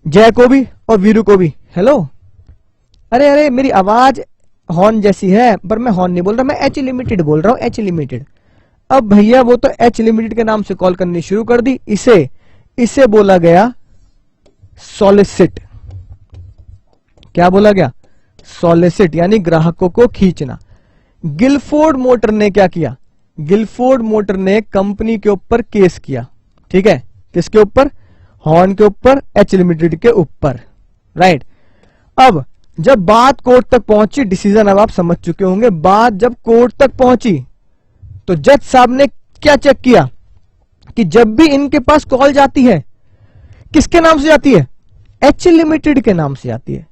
जय को भी और वीरू को भी, हेलो, अरे अरे मेरी आवाज हॉर्न जैसी है, पर मैं हॉर्न नहीं बोल रहा, मैं एच लिमिटेड बोल रहा हूं, एच लिमिटेड। अब भैया वो तो एच लिमिटेड के नाम से कॉल करनी शुरू कर दी। इसे बोला गया सॉलिसिट। क्या बोला गया? सॉलिसिट, यानी ग्राहकों को खींचना। गिलफोर्ड मोटर ने क्या किया? गिलफोर्ड मोटर ने कंपनी के ऊपर केस किया, ठीक है, किसके ऊपर? हॉर्न के ऊपर, एच लिमिटेड के ऊपर, राइट। अब जब बात कोर्ट तक पहुंची, डिसीजन अब आप समझ चुके होंगे, बात जब कोर्ट तक पहुंची तो जज साहब ने क्या चेक किया कि जब भी इनके पास कॉल जाती है, किसके नाम से जाती है? एच लिमिटेड के नाम से जाती है।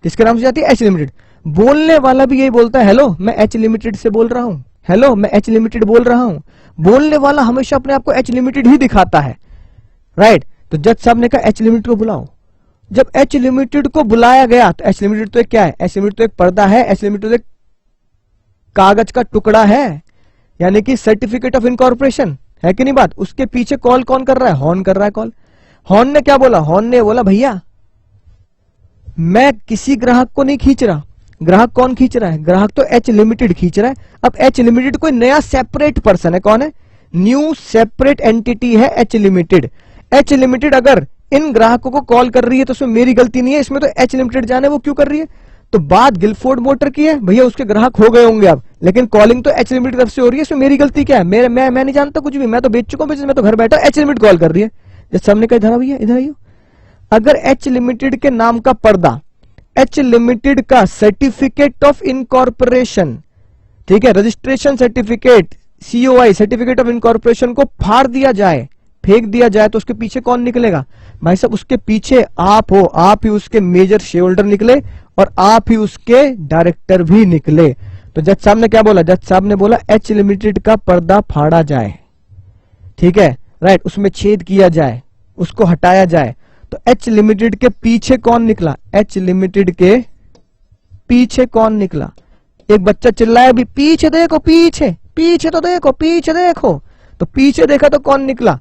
किसके नाम से जाती है? H limited. बोलने वाला भी यही बोलता है, हेलो मैं एच लिमिटेड से बोल रहा हूं, हेलो मैं एच लिमिटेड बोल रहा हूं। बोलने वाला हमेशा अपने आप को एच लिमिटेड ही दिखाता है, राइट। तो जज साहब ने कहा एच लिमिटेड को बुलाओ। जब एच लिमिटेड को बुलाया गया तो एच लिमिटेड तो एक क्या है? एच लिमिटेड तो एक पर्दा है, एच लिमिटेड तो एक कागज का टुकड़ा है, यानी कि सर्टिफिकेट ऑफ इनकॉर्पोरेशन, है कि नहीं बात? उसके पीछे कॉल कौन कर रहा है? हॉर्न कर रहा है कॉल। हॉर्न ने क्या बोला? हॉर्न ने बोला भैया मैं किसी ग्राहक को नहीं खींच रहा। ग्राहक कौन खींच रहा है? ग्राहक तो एच लिमिटेड खींच रहा है। अब एच लिमिटेड कोई नया सेपरेट पर्सन है। कौन है? न्यू सेपरेट एंटिटी है एच लिमिटेड। एच लिमिटेड अगर इन ग्राहकों को कॉल कर रही है तो उसमें मेरी गलती नहीं है, इसमें तो एच लिमिटेड जाने वो क्यों कर रही है। तो बात गिलफोर्ड मोटर की है, भैया उसके ग्राहक हो गए होंगे अब, लेकिन कॉलिंग तो एच लिमिटेड तरफ से हो रही है, इसमें मेरी गलती क्या है? मैं नहीं जानता कुछ भी, मैं तो बेच चुका हूं बिजनेस, मैं तो घर बैठा, एच लिमिटेड कॉल कर रही है। जैसे सबने कहा इधर भैया इधर आइयो, अगर एच लिमिटेड के नाम का पर्दा, एच लिमिटेड का सर्टिफिकेट ऑफ इनकॉर्पोरेशन, ठीक है, registration certificate, COI certificate of incorporation को फाड़ दिया जाए, फेंक दिया जाए, तो उसके पीछे कौन निकलेगा? भाई साहब उसके पीछे आप हो, आप ही उसके मेजर शेयर होल्डर निकले और आप ही उसके डायरेक्टर भी निकले। तो जज साहब ने क्या बोला? जज साहब ने बोला एच लिमिटेड का पर्दा फाड़ा जाए, ठीक है, राइट, उसमें छेद किया जाए, उसको हटाया जाए। तो एच लिमिटेड के पीछे कौन निकला? एच लिमिटेड के पीछे कौन निकला? एक बच्चा चिल्लाया भी पीछे देखो, पीछे पीछे तो देखो, पीछे देखो। तो पीछे देखा तो कौन निकला?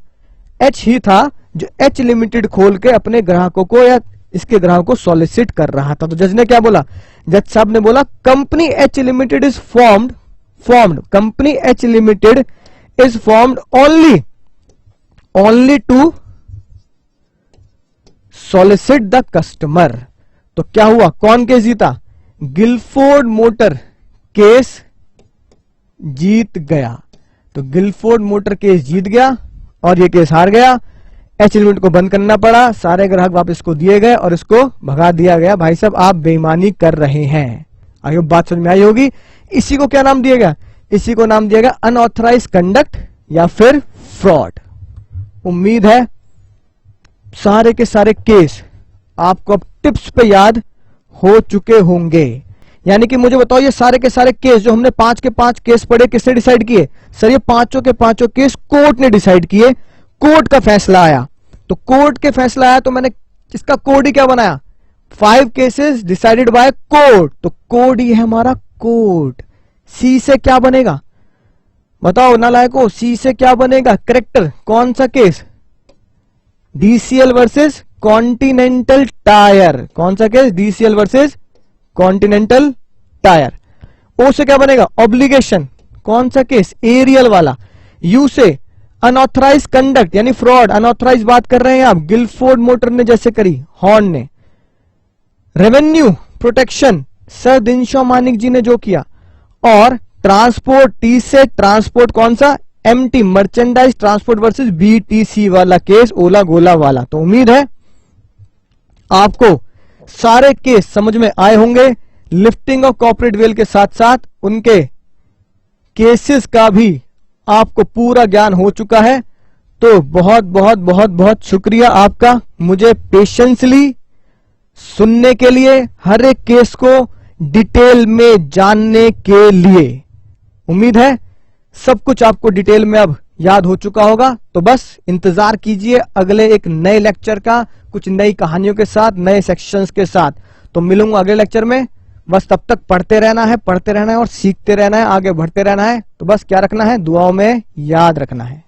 एच ही था जो एच लिमिटेड खोल के अपने ग्राहकों को या इसके ग्राहकों को सॉलिसिट कर रहा था। तो जज ने क्या बोला? जज साहब ने बोला company H limited is formed company H limited is formed only to solicit the customer. तो क्या हुआ? कौन केस जीता? गिलफोर्ड मोटर केस जीत गया। तो गिलफोर्ड मोटर केस जीत गया और ये केस हार गया। एच लिमिटेड को बंद करना पड़ा, सारे ग्राहक वापस को दिए गए और इसको भगा दिया गया। भाई साहब आप बेईमानी कर रहे हैं। आगे बात समझ में आई होगी। इसी को क्या नाम दिया गया? इसी को नाम दिया गया अनऑथराइज कंडक्ट या फिर फ्रॉड। उम्मीद है सारे के सारे केस आपको अब टिप्स पे याद हो चुके होंगे। यानी कि मुझे बताओ ये सारे के सारे केस जो हमने 5 के 5 केस पढ़े किसने डिसाइड किए? सर ये पांचों के पांचों केस कोर्ट ने डिसाइड किए, कोर्ट का फैसला आया। तो कोर्ट के फैसला आया तो मैंने इसका कोड ही क्या बनाया? 5 केसेस डिसाइडेड बाय कोर्ट। तो कोड ही है हमारा कोर्ट। सी से क्या बनेगा? बताओ नालायको, सी से क्या बनेगा? करेक्टर। कौन सा case? DCL versus Continental Tyre. कौन सा case? DCL versus Continental Tyre. O से क्या बनेगा? ऑब्लिगेशन। कौन सा केस? एरियल वाला। यू से अनऑथराइज कंडक्ट यानी फ्रॉड, अनऑथराइज बात कर रहे हैं आप, गिलफोर्ड मोटर ने जैसे करी, हॉर्न ने। Revenue protection Sir Dinshaw Maneckji ने जो किया। और ट्रांसपोर्ट, टी से ट्रांसपोर्ट, कौन सा? MT merchandise transport versus BTC वाला केस, ओला गोला वाला। तो उम्मीद है आपको सारे केस समझ में आए होंगे। लिफ्टिंग ऑफ कॉर्पोरेट वेल के साथ साथ उनके केसेस का भी आपको पूरा ज्ञान हो चुका है। तो बहुत बहुत बहुत बहुत शुक्रिया आपका मुझे पेशेंसली सुनने के लिए, हर एक केस को डिटेल में जानने के लिए। उम्मीद है सब कुछ आपको डिटेल में अब याद हो चुका होगा। तो बस इंतजार कीजिए अगले एक नए लेक्चर का, कुछ नई कहानियों के साथ, नए सेक्शंस के साथ। तो मिलूंगा अगले लेक्चर में। बस तब तक पढ़ते रहना है और सीखते रहना है, आगे बढ़ते रहना है। तो बस क्या रखना है? दुआओं में याद रखना है।